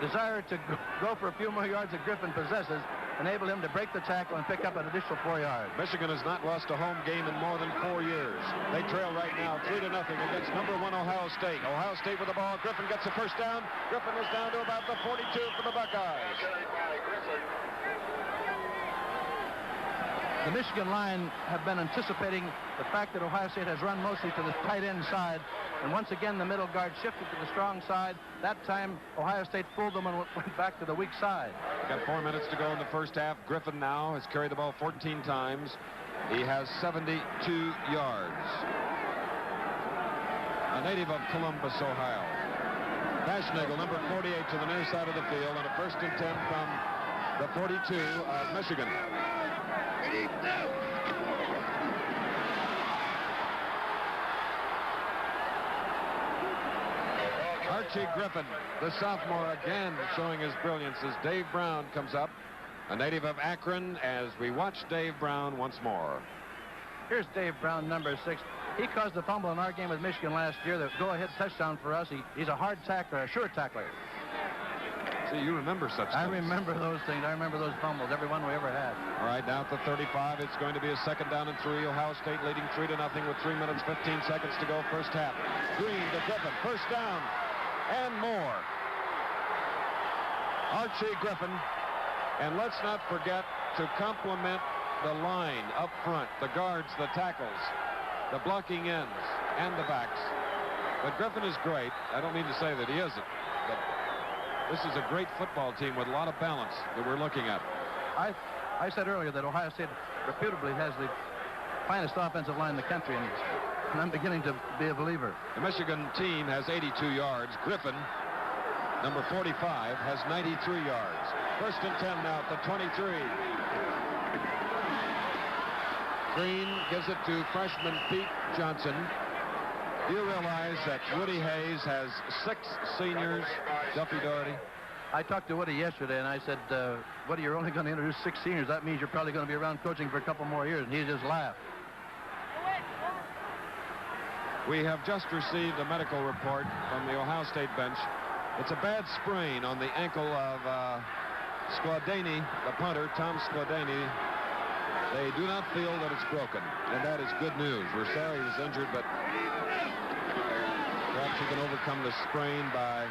desire to go for a few more yards that Griffin possesses enable him to break the tackle and pick up an additional 4 yards. Michigan has not lost a home game in more than 4 years. They trail right now 3-0 against number 1 Ohio State. Ohio State with the ball. Griffin gets a first down. Griffin is down to about the 42 for the Buckeyes. The Michigan line have been anticipating the fact that Ohio State has run mostly to the tight end side, and once again the middle guard shifted to the strong side. That time Ohio State fooled them and went back to the weak side. Got 4 minutes to go in the first half. Griffin now has carried the ball 14 times. He has 72 yards. A native of Columbus, Ohio. Baschnagel, number 48, to the near side of the field, and a 1st and 10 from the 42 of Michigan. Archie Griffin, the sophomore, again showing his brilliance as Dave Brown comes up, a native of Akron, as we watch Dave Brown once more. Here's Dave Brown, number 6. He caused the fumble in our game with Michigan last year, the go-ahead touchdown for us. He's a hard tackler, a sure tackler. See, you remember such things. I remember those things. I remember those fumbles, every one we ever had. All right, down at the 35. It's going to be a 2nd down and 3. Ohio State leading 3-0 with 3 minutes, 15 seconds to go first half. Green to Griffin. First down and more. Archie Griffin. And let's not forget to compliment the line up front, the guards, the tackles, the blocking ends, and the backs. But Griffin is great. I don't mean to say that he isn't. But this is a great football team with a lot of balance that we're looking at. I said earlier that Ohio State reputably has the finest offensive line in the country, and I'm beginning to be a believer. The Michigan team has 82 yards. Griffin, number 45, has 93 yards. First and 10 now at the 23. Green gives it to freshman Pete Johnson. Do you realize that Woody Hayes has 6 seniors, Duffy Doherty? I talked to Woody yesterday, and I said, Woody, you're only going to introduce 6 seniors. That means you're probably going to be around coaching for a couple more years. And he just laughed. We have just received a medical report from the Ohio State bench. It's a bad sprain on the ankle of Skladany, the punter, Tom Skladany. They do not feel that it's broken, and that is good news. We're sorry he's injured, but perhaps he can overcome the sprain by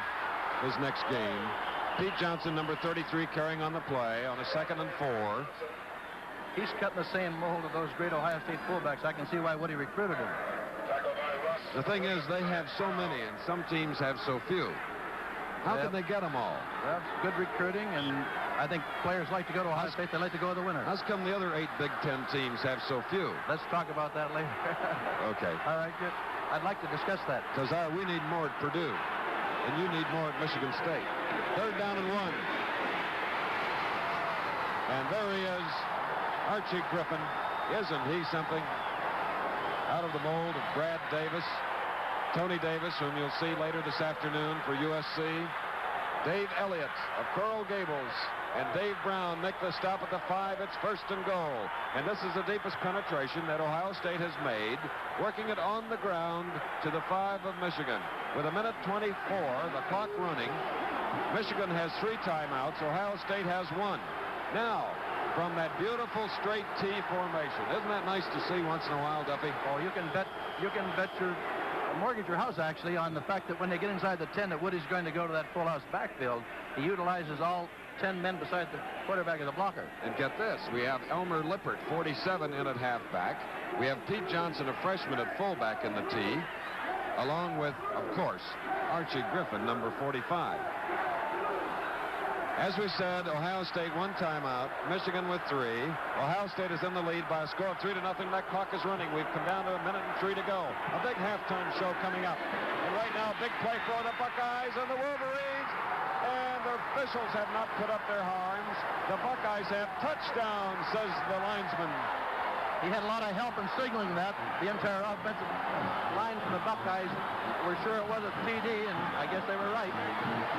his next game. Pete Johnson, number 33, carrying on the play on a 2nd and 4. He's cutting the same mold of those great Ohio State fullbacks. I can see why Woody recruited him. The thing is, they have so many, and some teams have so few. How can they get them all? Well, good recruiting, and I think players like to go to Ohio State. They like to go to the winner. How come the other 8 Big Ten teams have so few? Let's talk about that later. Okay. All right, good. I'd like to discuss that. Because we need more at Purdue, and you need more at Michigan State. 3rd down and 1. And there he is, Archie Griffin. Isn't he something? Out of the mold of Brad Davis, Tony Davis, whom you'll see later this afternoon for USC, Dave Elliott of Coral Gables, and Dave Brown make the stop at the 5. It's 1st and goal. And this is the deepest penetration that Ohio State has made, working it on the ground to the 5 of Michigan. With 1:24, the clock running, Michigan has 3 timeouts. Ohio State has 1. Now, from that beautiful straight T formation. Isn't that nice to see once in a while, Duffy? Oh, you can bet mortgage your house, actually, on the fact that when they get inside the 10, that Woody's going to go to that full house backfield. He utilizes all 10 men beside the quarterback as a blocker. And get this, we have Elmer Lippert, 47, in at halfback. We have Pete Johnson, a freshman, at fullback in the T, along with, of course, Archie Griffin, number 45. As we said, Ohio State 1 timeout, Michigan with 3. Ohio State is in the lead by a score of 3-0. That clock is running. We've come down to 1:03 to go. A big halftime show coming up. And right now, big play for the Buckeyes and the Wolverines. And the officials have not put up their arms. The Buckeyes have touchdown, says the linesman. He had a lot of help in signaling that. The entire offensive line from the Buckeyes were sure it was a TD, and I guess they were right.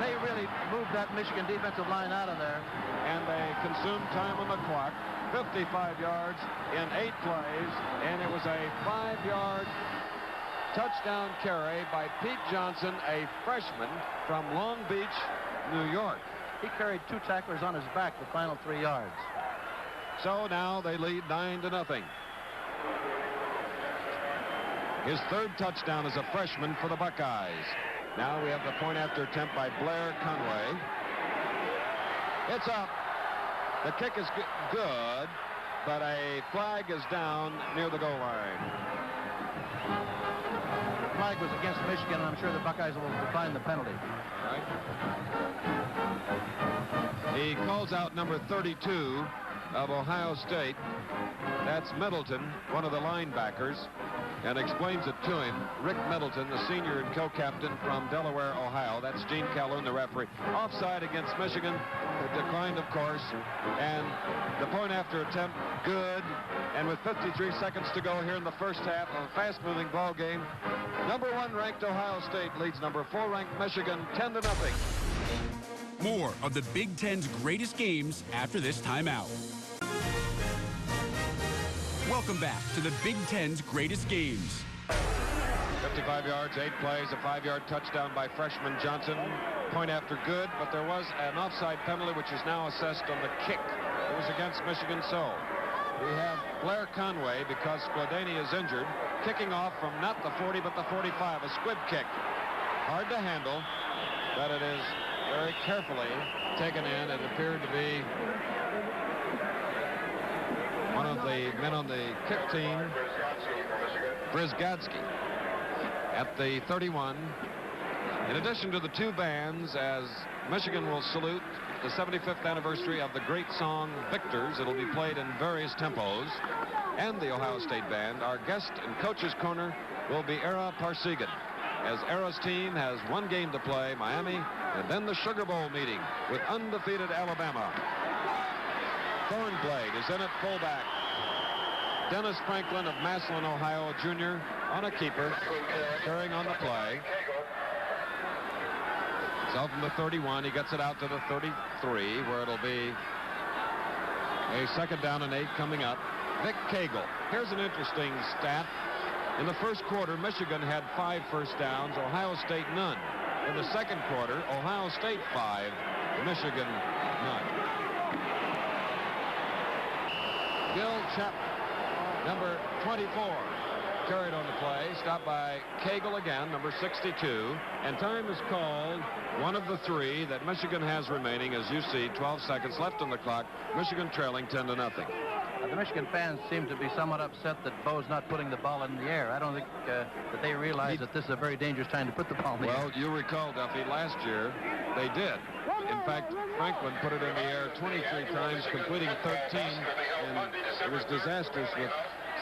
They really moved that Michigan defensive line out of there. And they consumed time on the clock. 55 yards in 8 plays, and it was a 5-yard touchdown carry by Pete Johnson, a freshman from Long Beach, New York. He carried 2 tacklers on his back the final 3 yards. So now they lead 9-0. His 3rd touchdown as a freshman for the Buckeyes. Now we have the point after attempt by Blair Conway. It's up. The kick is good, but a flag is down near the goal line. The flag was against Michigan, and I'm sure the Buckeyes will decline the penalty. All right. He calls out number 32 of Ohio State. That's Middleton, one of the linebackers, and explains it to him. Rick Middleton, the senior and co-captain from Delaware, Ohio. That's Gene Calhoun, the referee. Offside against Michigan. It declined, of course. And the point after attempt, good. And with 53 seconds to go here in the first half of a fast-moving ball game, number 1 ranked Ohio State leads number 4 ranked Michigan 10-0. More of the Big Ten's greatest games after this timeout. Welcome back to the Big Ten's greatest games. 65 yards, 8 plays, a 5-yard touchdown by freshman Johnson. Point after good, but there was an offside penalty which is now assessed on the kick. It was against Michigan. So we have Blair Conway, because Skladany is injured, kicking off from not the 40 but the 45, a squib kick. Hard to handle, but it is very carefully taken in and appeared to be one of the men on the kick team, Bryzgadsky, at the 31. In addition to the two bands, as Michigan will salute the 75th anniversary of the great song Victors, it'll be played in various tempos, and the Ohio State band, our guest and coach's corner will be Ara Parsegan, as Ara's team has one game to play, Miami, and then the Sugar Bowl meeting with undefeated Alabama. Thornblade is in at fullback. Dennis Franklin of Massillon, Ohio, a junior, on a keeper, carrying on the play. So from the 31, he gets it out to the 33, where it'll be a 2nd down and 8 coming up. Vic Cagle. Here's an interesting stat. In the first quarter, Michigan had 5 first downs, Ohio State none. In the second quarter, Ohio State 5, Michigan none. Gil Chapman, number 24, carried on the play, stopped by Cagle again, number 62, and time is called, one of the 3 that Michigan has remaining. As you see, 12 seconds left on the clock, Michigan trailing 10-0. The Michigan fans seem to be somewhat upset that Bo's not putting the ball in the air. I don't think that they realize that this is a very dangerous time to put the ball in the air. Well, you recall, Duffy, last year they did. In fact, Franklin put it in the air 23 times, completing 13, and it was disastrous with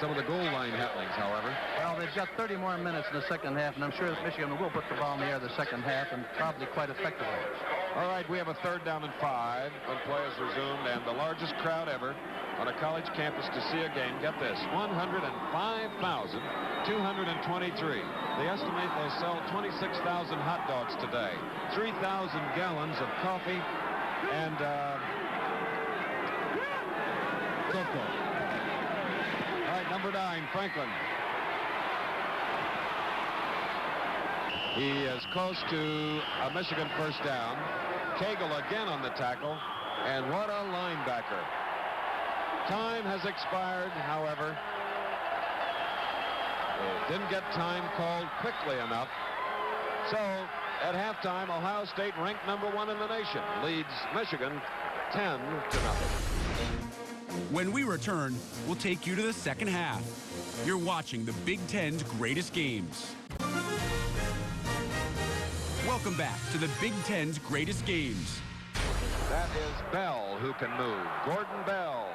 some of the goal line happenings, however. Well, they've got 30 more minutes in the second half, and I'm sure that Michigan will put the ball in the air the second half, and probably quite effectively. All right, we have a 3rd down and 5 when play is resumed, and the largest crowd ever on a college campus to see a game. Get this, 105,223. They estimate they sell 26,000 hot dogs today, 3,000 gallons of coffee, and cocoa. All right, number 9, Franklin. He is close to a Michigan first down. Cagle again on the tackle, and what a linebacker. Time has expired, however. Didn't get time called quickly enough. So, at halftime, Ohio State, ranked number 1 in the nation, leads Michigan 10-0. When we return, we'll take you to the second half. You're watching the Big Ten's greatest games. Welcome back to the Big Ten's greatest games. That is Bell who can move. Gordon Bell.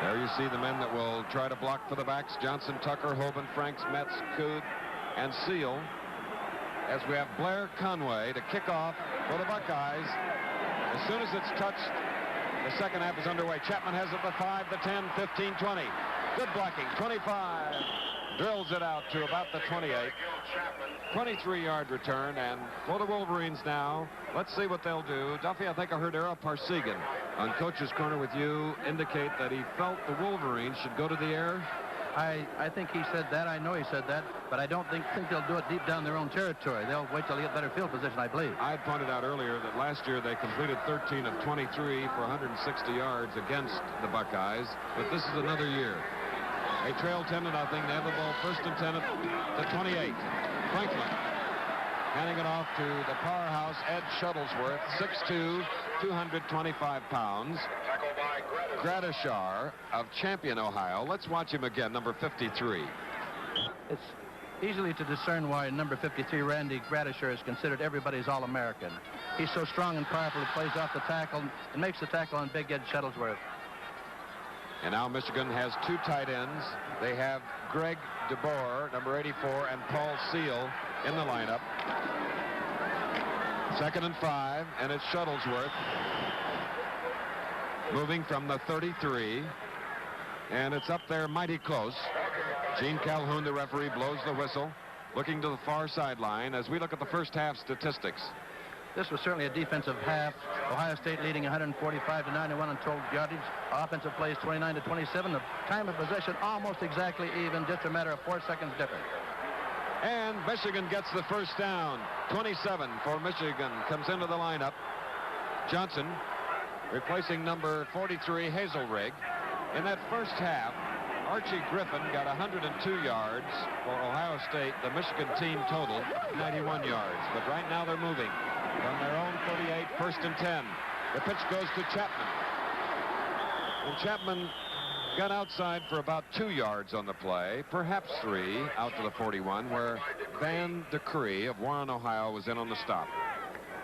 There you see the men that will try to block for the backs. Johnson, Tucker, Hoban, Franks, Metz, Cood, and Seal. As we have Blair Conway to kick off for the Buckeyes. As soon as it's touched, the second half is underway. Chapman has it the 5, the 10, 15, 20. Good blocking, 25. Drills it out to about the 28. 23-yard return, and for the Wolverines now, let's see what they'll do. Duffy, I think I heard Ara Parsegan on Coach's Corner with you indicate that he felt the Wolverines should go to the air. I think he said that. I know he said that, but I don't think they'll do it deep down their own territory. They'll wait till they get better field position, I believe. I had pointed out earlier that last year they completed 13 of 23 for 160 yards against the Buckeyes, but this is another year. They trail 10-0. They have the ball 1st and 10 at the 28. Franklin handing it off to the powerhouse Ed Shuttlesworth, 6'2", 225 pounds. Gradishar of Champion, Ohio. Let's watch him again, number 53. It's easily to discern why number 53, Randy Gradishar, is considered everybody's All-American. He's so strong and powerful, he plays off the tackle and makes the tackle on Big Ed Shuttlesworth. And now Michigan has 2 tight ends. They have Greg DeBoer, number 84, and Paul Seal in the lineup. 2nd and 5, and it's Shuttlesworth moving from the 33, and it's up there mighty close. Gene Calhoun, the referee, blows the whistle, looking to the far sideline as we look at the first half statistics. This was certainly a defensive half. Ohio State leading 145-91 in total yardage. Offensive plays 29-27. The time of possession almost exactly even, just a matter of 4 seconds different. And Michigan gets the first down. 27 for Michigan comes into the lineup. Johnson replacing number 43, Hazelrig. In that first half, Archie Griffin got 102 yards for Ohio State. The Michigan team total 91 yards. But right now they're moving from their own 38, first and 10. The pitch goes to Chapman. And Chapman got outside for about 2 yards on the play, perhaps 3, out to the 41, where Van Decree of Warren, Ohio, was in on the stop.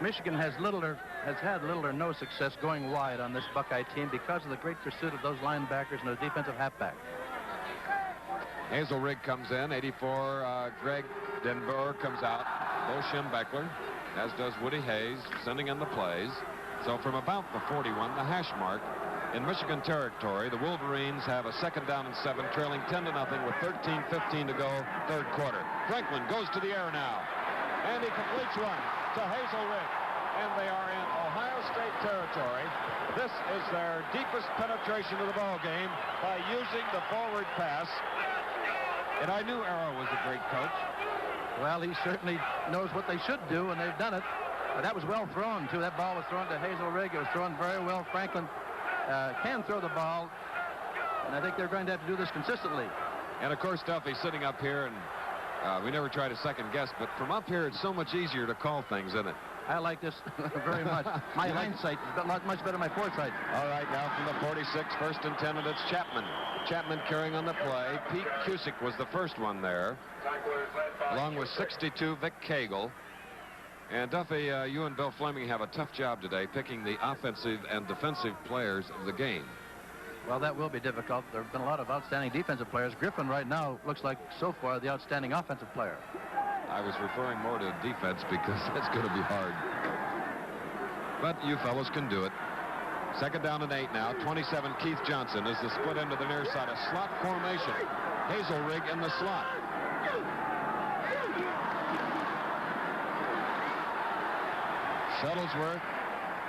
Michigan has had little or no success going wide on this Buckeye team because of the great pursuit of those linebackers and the defensive halfback. Hazelrig comes in. 84, Greg Denboer comes out. Bo Schembechler, as does Woody Hayes, sending in the plays. So from about the 41, the hash mark, in Michigan territory, the Wolverines have a second down and 7, trailing 10-0 with 13:15 to go, third quarter. Franklin goes to the air now, and he completes one to Hazelrig, and they are in Ohio State territory. This is their deepest penetration of the ball game by using the forward pass. And I knew Arrow was a great coach. Well, he certainly knows what they should do, and they've done it. But that was well thrown, too. That ball was thrown to Hazelrig. It was thrown very well. Franklin can throw the ball, and I think they're going to have to do this consistently. And, of course, Duffy's sitting up here, and we never try to second guess, but from up here, it's so much easier to call things, isn't it? I like this very much. My hindsight is much better than my foresight. All right, now from the 46, first and 10, and it's Chapman. Chapman carrying on the play. Pete Cusick was the first one there, along with 62, Vic Cagle. And Duffy, you and Bill Fleming have a tough job today picking the offensive and defensive players of the game. Well, that will be difficult. There have been a lot of outstanding defensive players. Griffin right now looks like, so far, the outstanding offensive player. I was referring more to defense because that's going to be hard. But you fellows can do it. Second down and 8 now. 27, Keith Johnson is the split into the near side. A slot formation. Hazelrig in the slot. Shuttlesworth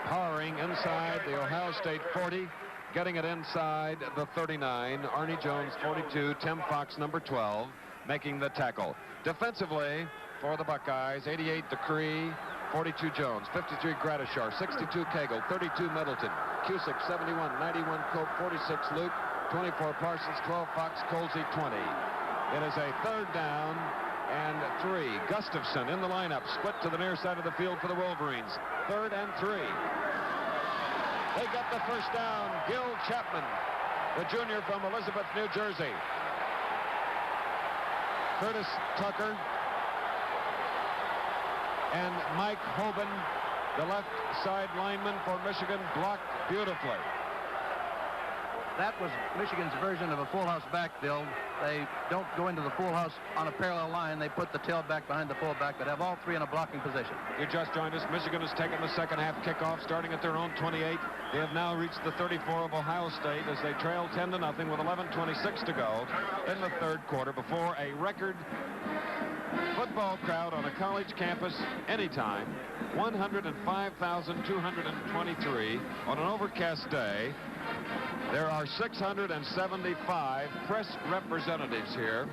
powering inside the Ohio State 40. Getting it inside the 39. Arnie Jones, 42. Tim Fox, number 12, making the tackle. Defensively for the Buckeyes, 88 Decree, 42 Jones, 53 Gradishar, 62 Cagle, 32 Middleton, Cusick, 71, 91 Cope, 46 Luke, 24 Parsons, 12 Fox, Colsey, 20. It is a third down and 3. Gustafson in the lineup, split to the near side of the field for the Wolverines. Third and 3. They got the first down. Gil Chapman, the junior from Elizabeth, New Jersey. Curtis Tucker and Mike Hoban, the left side lineman for Michigan, blocked beautifully. That was Michigan's version of a full house backfield. They don't go into the full house on a parallel line. They put the tailback behind the fullback, but have all three in a blocking position. You just joined us. Michigan has taken the second half kickoff, starting at their own 28. They have now reached the 34 of Ohio State as they trail 10-0 with 11:26 to go in the third quarter before a record football crowd on a college campus anytime. 105,223 on an overcast day. There are 675 press representatives here.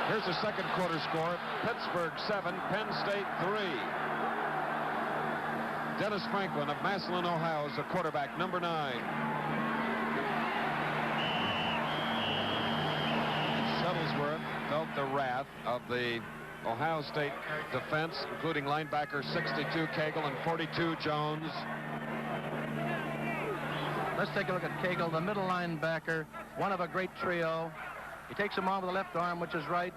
Here's the second quarter score. Pittsburgh 7, Penn State 3. Dennis Franklin of Massillon, Ohio is the quarterback, number 9. Shuttlesworth felt the wrath of the Ohio State defense, including linebacker 62 Cagle and 42 Jones. Let's take a look at Cagle, the middle linebacker, one of a great trio. He takes him on with the left arm, which is right.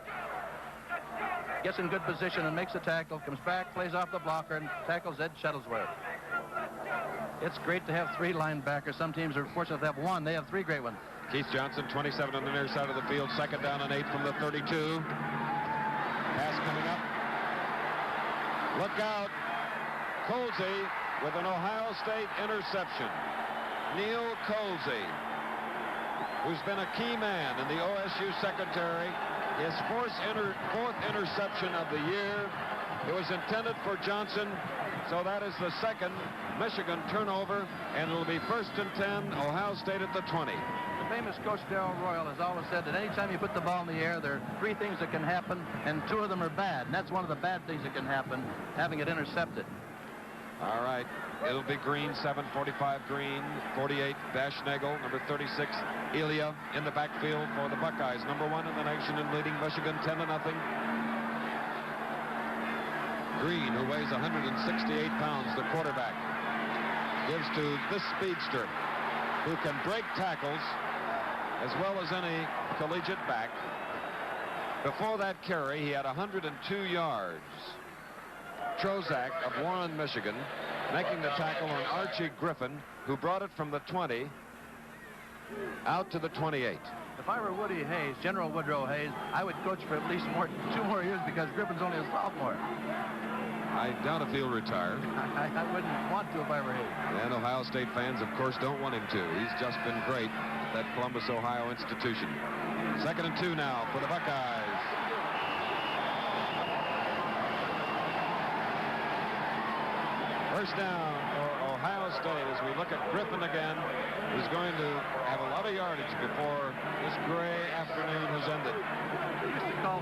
Gets in good position and makes the tackle. Comes back, plays off the blocker, and tackles Ed Shuttlesworth. It's great to have 3 linebackers. Some teams are fortunate to have 1. They have 3 great ones. Keith Johnson, 27 on the near side of the field. Second down and 8 from the 32. Pass coming up. Look out. Colsey with an Ohio State interception. Neil Colsey, who's been a key man in the OSU secondary, his fourth interception of the year. It was intended for Johnson, so that is the second Michigan turnover, and it'll be 1st and 10, Ohio State at the 20. The famous coach Darrell Royal has always said that anytime you put the ball in the air, there are 3 things that can happen, and 2 of them are bad, and that's one of the bad things that can happen, having it intercepted. All right, it'll be Green, 7:45 Green, 48 Baschnagel, number 36 Elia in the backfield for the Buckeyes, number 1 in the nation and leading Michigan 10-0. Green, who weighs 168 pounds, the quarterback, gives to this speedster who can break tackles as well as any collegiate back. Before that carry, he had 102 yards. Trozak of Warren, Michigan, making the tackle on Archie Griffin, who brought it from the 20 out to the 28. If I were Woody Hayes, General Woodrow Hayes, I would coach for at least 2 more years because Griffin's only a sophomore. I doubt if he'll retire. I wouldn't want to if I were Hayes. And Ohio State fans, of course, don't want him to. He's just been great at that Columbus, Ohio institution. 2nd and 2 now for the Buckeyes. First down for Ohio State as we look at Griffin again, who's going to have a lot of yardage before this gray afternoon has ended. They used to call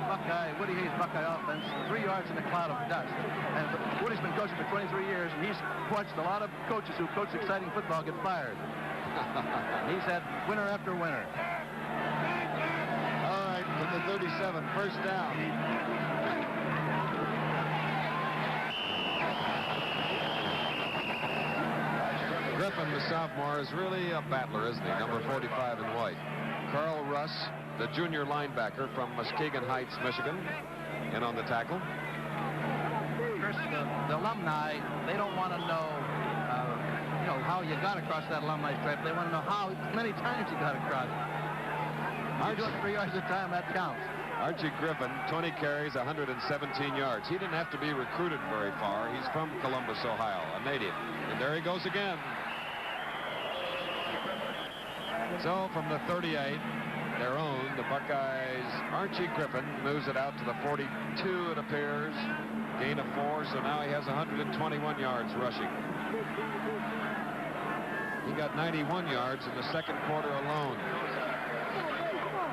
Woody Hayes Buckeye offense 3 yards in a cloud of dust. And Woody's been coaching for 23 years, and he's watched a lot of coaches who coach exciting football get fired. He's had winner after winner. All right, from the 37, first down. Griffin, the sophomore, is really a battler, isn't he? Number 45 in white. Carl Russ, the junior linebacker from Muskegon Heights, Michigan, in on the tackle. First, the alumni, they don't want to know, how you got across that alumni stripe. They want to know how many times you got across. You do it 3 yards at a time, that counts. Archie Griffin, 20 carries, 117 yards. He didn't have to be recruited very far. He's from Columbus, Ohio, a native. And there he goes again. So from the 38, their own, the Buckeyes, Archie Griffin moves it out to the 42, it appears. Gain of 4, so now he has 121 yards rushing. He got 91 yards in the second quarter alone.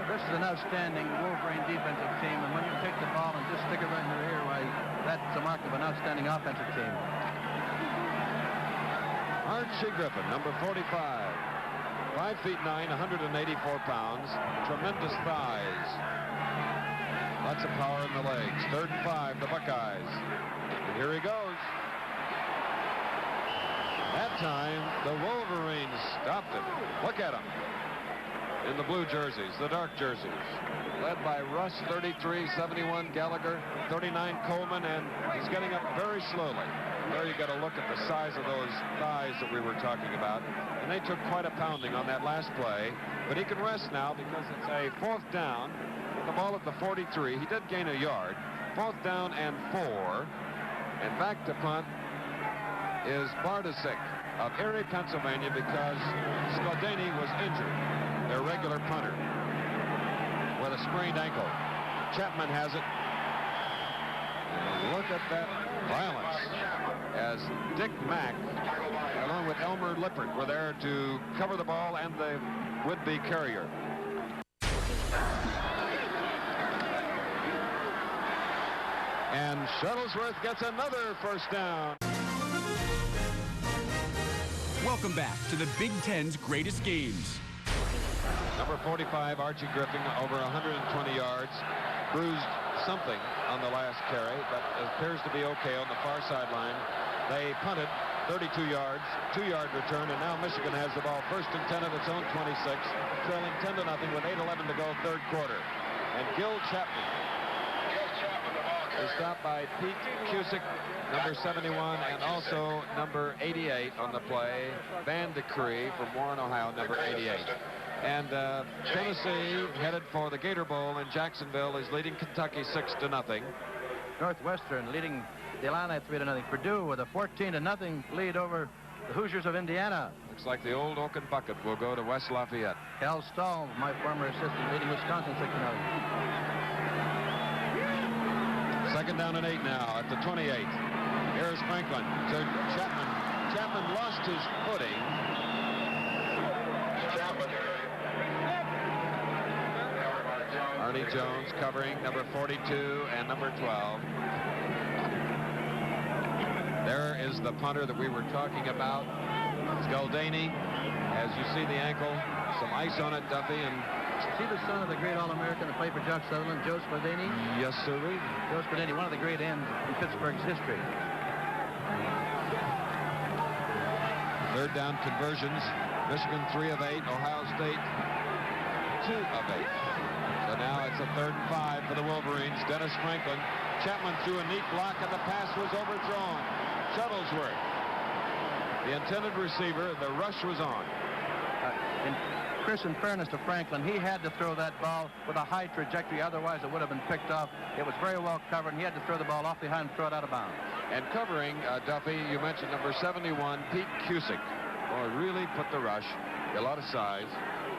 This is an outstanding Wolverine defensive team, and when you take the ball and just stick it right in their ear, why, that's a mark of an outstanding offensive team. Archie Griffin, number 45. 5'9", 184 pounds, tremendous thighs. Lots of power in the legs. 3rd and 5, the Buckeyes. And here he goes. That time, the Wolverines stopped it. Look at him. In the blue jerseys, the dark jerseys. Led by Russ, 33, 71 Gallagher, 39 Coleman, and he's getting up very slowly. There you got to look at the size of those thighs that we were talking about. And they took quite a pounding on that last play. But he can rest now because it's a 4th down. With the ball at the 43. He did gain a yard. 4th down and 4. And back to punt is Bartasik of Erie, Pennsylvania, because Skladany was injured. Their regular punter with a sprained ankle. Chapman has it. And look at that violence as Dick Mack, along with Elmer Lippert, were there to cover the ball and the would-be carrier. And Shuttlesworth gets another first down. Welcome back to the Big Ten's greatest games. Number 45, Archie Griffin, over 120 yards. Bruised something on the last carry, but it appears to be okay on the far sideline. They punted 32 yards, 2-yard return, and now Michigan has the ball 1st and 10 of its own 26, trailing 10-0 with 8:11 to go, 3rd quarter. And Gil Chapman is stopped by Pete Cusick, number 71, and also number 88 on the play, Van Decree from Warren, Ohio, number 88. And Tennessee, headed for the Gator Bowl in Jacksonville, is leading Kentucky 6-0. Northwestern leading the Illini 3-0. Purdue with a 14-0 lead over the Hoosiers of Indiana. Looks like the old Oaken Bucket will go to West Lafayette. Cal Stahl, my former assistant, leading Wisconsin 6-0. 2nd Second down and 8 now at the 28. Here's Franklin to Chapman. Chapman lost his footing. Arnie Jones covering number 42 and number 12. There is the punter that we were talking about, Scaldani. As you see the ankle, some ice on it, Duffy, and See the son of the great All-American that played for Jock Sutherland, Joe Scaldani? yes, sir. Joe Scaldani, one of the great ends in Pittsburgh's history. Third down conversions. Michigan 3 of 8. Ohio State 2 of 8. So now it's a 3rd and 5 for the Wolverines. Dennis Franklin. Chapman threw a neat block and the pass was overthrown. Shuttlesworth, the intended receiver, the rush was on. Chris, in fairness to Franklin, he had to throw that ball with a high trajectory, otherwise it would have been picked off. It was very well covered, and he had to throw the ball off behind and throw it out of bounds. And covering, Duffy, you mentioned number 71, Pete Cusick. Boy, really put the rush. A lot of size.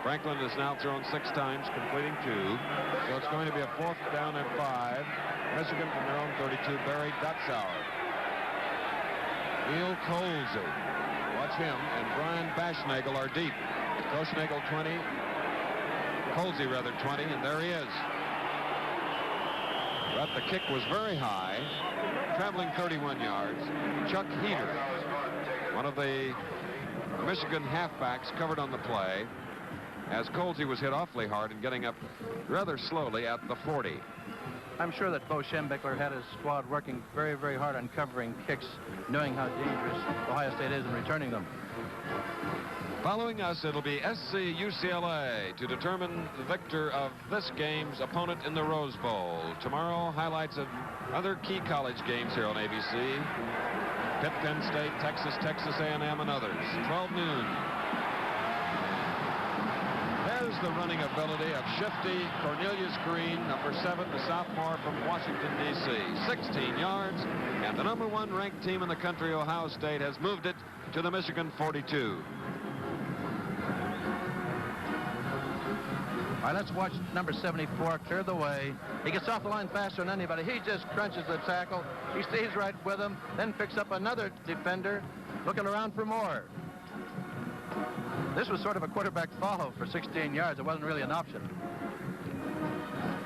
Franklin has now thrown 6 times, completing 2. So it's going to be a 4th down and 5. Michigan from their own 32, Barry Dutzauer. Neil Colsey, watch him, and Brian Bashnagel are deep. Bashnagel 20, Colsey rather 20, and there he is. But the kick was very high, traveling 31 yards. Chuck Heater, one of the Michigan halfbacks, covered on the play, as Colsey was hit awfully hard and getting up rather slowly at the 40. I'm sure that Bo Schembechler had his squad working very, very hard on covering kicks, knowing how dangerous Ohio State is in returning them. Following us, it'll be SC UCLA to determine the victor of this game's opponent in the Rose Bowl. Tomorrow, highlights of other key college games here on ABC. Pitt, Penn State, Texas, Texas A&M, and others. 12 noon. There's the running ability of shifty Cornelius Green, number 7, the sophomore from Washington, D.C. 16 yards, and the number 1 ranked team in the country, Ohio State, has moved it to the Michigan 42. All right, let's watch number 74 clear the way. He gets off the line faster than anybody. He just crunches the tackle. He stays right with him, then picks up another defender, looking around for more. This was sort of a quarterback follow for 16 yards. It wasn't really an option.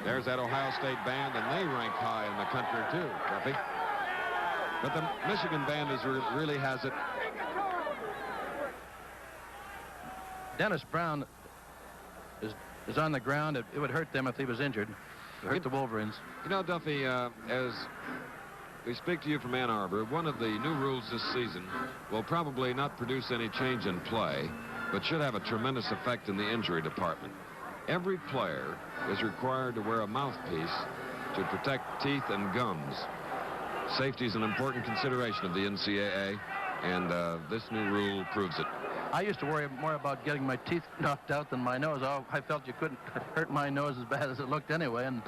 There's that Ohio State band, and they rank high in the country, too, Duffy. But the Michigan band really has it. Dennis Brown is on the ground. It would hurt them if he was injured. It hurt the Wolverines. You know, Duffy, as we speak to you from Ann Arbor, one of the new rules this season will probably not produce any change in play, but should have a tremendous effect in the injury department. Every player is required to wear a mouthpiece to protect teeth and gums. Safety is an important consideration of the NCAA, and this new rule proves it. I used to worry more about getting my teeth knocked out than my nose. I felt you couldn't hurt my nose as bad as it looked anyway. And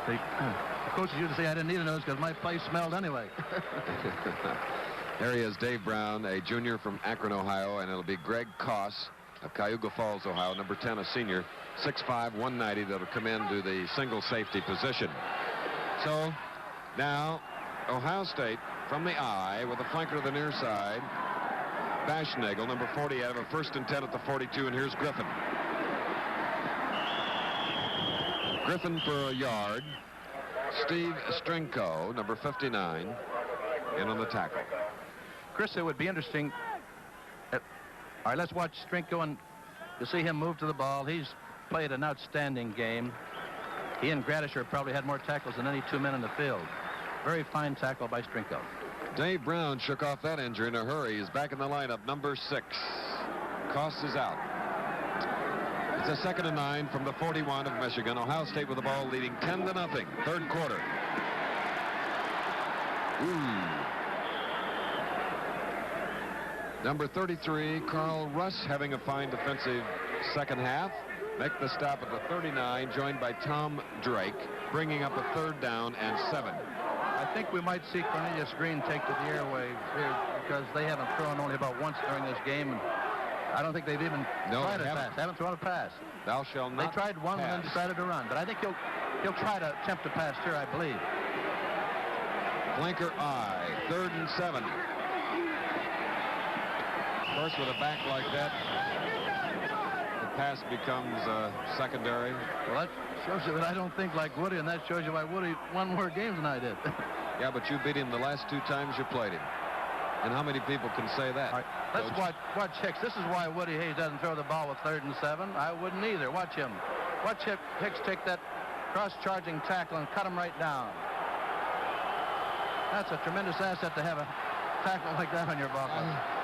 the coaches used to say I didn't need a nose because my place smelled anyway. There he is, Dave Brown, a junior from Akron, Ohio, and it'll be Greg Koss of Cayuga Falls, Ohio, number 10, a senior, 6'5", 190, that'll come into the single safety position. So now Ohio State from the I with a flanker to the near side. Bashnagel, number 40, out of a 1st and 10 at the 42, and here's Griffin. Griffin for a yard. Steve Stringko, number 59, in on the tackle. Chris, it would be interesting. All right, let's watch Stringko and to see him move to the ball. He's played an outstanding game. He and Gradisher probably had more tackles than any 2 men in the field. Very fine tackle by Stringko. Dave Brown shook off that injury in a hurry. He's back in the lineup, number 6. Koss is out. It's a 2nd and 9 from the 41 of Michigan. Ohio State with the ball leading 10-0. 3rd quarter. Number 33, Carl Russ, having a fine defensive second half. Make the stop at the 39, joined by Tom Drake, bringing up a 3rd down and 7. I think we might see Cornelius Green take to the airwaves here because they haven't thrown only about once during this game. And I don't think they've even tried a pass. They haven't thrown a pass. Thou shalt not They tried one pass. and then decided to run. But I think He'll try to attempt to pass here, I believe. Flanker I, 3rd and 7. Of course, with a back like that, the pass becomes secondary. Well, that shows you that I don't think like Woody, and that shows you why Woody won more games than I did. Yeah, but you beat him the last 2 times you played him. And how many people can say that? Right, let's watch Hicks. This is why Woody Hayes doesn't throw the ball with 3rd and 7. I wouldn't either. Watch him. Watch Hicks take that cross-charging tackle and cut him right down. That's a tremendous asset to have a tackle like that on your ball.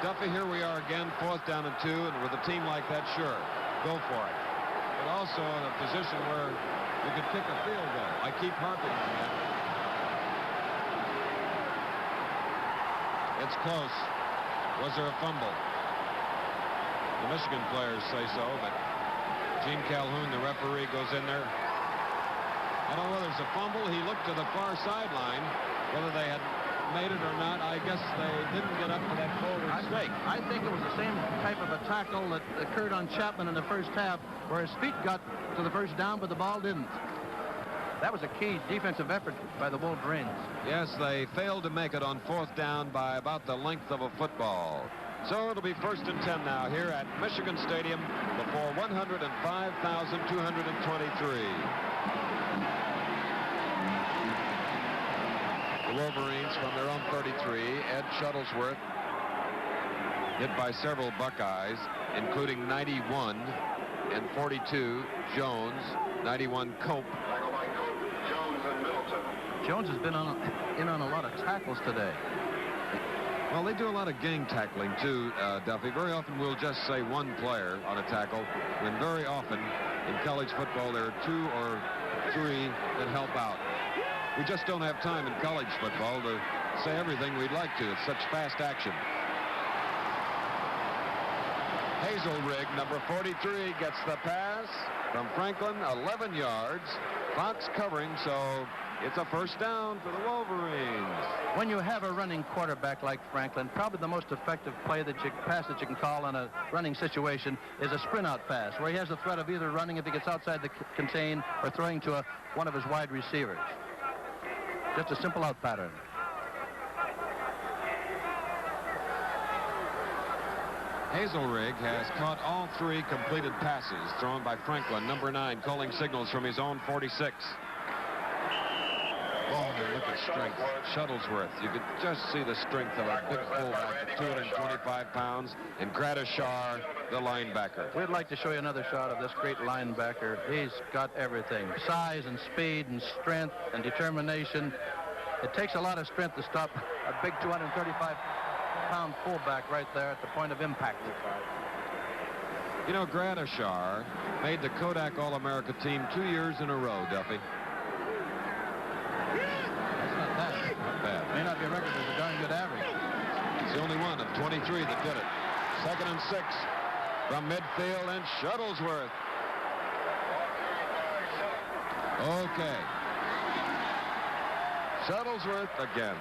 Duffy, here we are again, 4th down and 2, and with a team like that, sure, go for it. But also in a position where you could kick a field goal. I keep harping on that. It's close. Was there a fumble? The Michigan players say so, but Gene Calhoun, the referee, goes in there. I don't know whether it's a fumble. He looked to the far sideline. Whether they had made it or not, I guess they didn't get up to that forward stake. I think it was the same type of a tackle that occurred on Chapman in the first half, where his feet got to the first down, but the ball didn't. That was a key defensive effort by the Wolverines. Yes, they failed to make it on 4th down by about the length of a football. So it'll be 1st and 10 now here at Michigan Stadium before 105,223. The Wolverines from their own 33. Ed Shuttlesworth hit by several Buckeyes, including 91 and 42 Jones, 91 Cope. Jones has been in on a lot of tackles today. Well, they do a lot of gang tackling, too, Duffy. Very often we'll just say one player on a tackle, when very often in college football there are 2 or 3 that help out. We just don't have time in college football to say everything we'd like to. It's such fast action. Hazelrig, number 43, gets the pass from Franklin, 11 yards. Fox covering, so it's a 1st down for the Wolverines. When you have a running quarterback like Franklin, probably the most effective pass that you can call in a running situation is a sprint-out pass, where he has the threat of either running if he gets outside the contain or throwing to one of his wide receivers. Just a simple out pattern. Hazelrig has caught all 3 completed passes thrown by Franklin, number 9, calling signals from his own 46. Oh, look at strength. Shuttlesworth. You could just see the strength of a big fullback, 225 pounds, and Gradishar, the linebacker. We'd like to show you another shot of this great linebacker. He's got everything. Size and speed and strength and determination. It takes a lot of strength to stop a big 235-pound fullback right there at the point of impact. You know, Gradishar made the Kodak All-America team 2 years in a row, Duffy. Not bad. May not be a record, but it's a darn good average. It's the only one of 23 that did it. 2nd and 6 from midfield, and Shuttlesworth. Okay. Shuttlesworth again.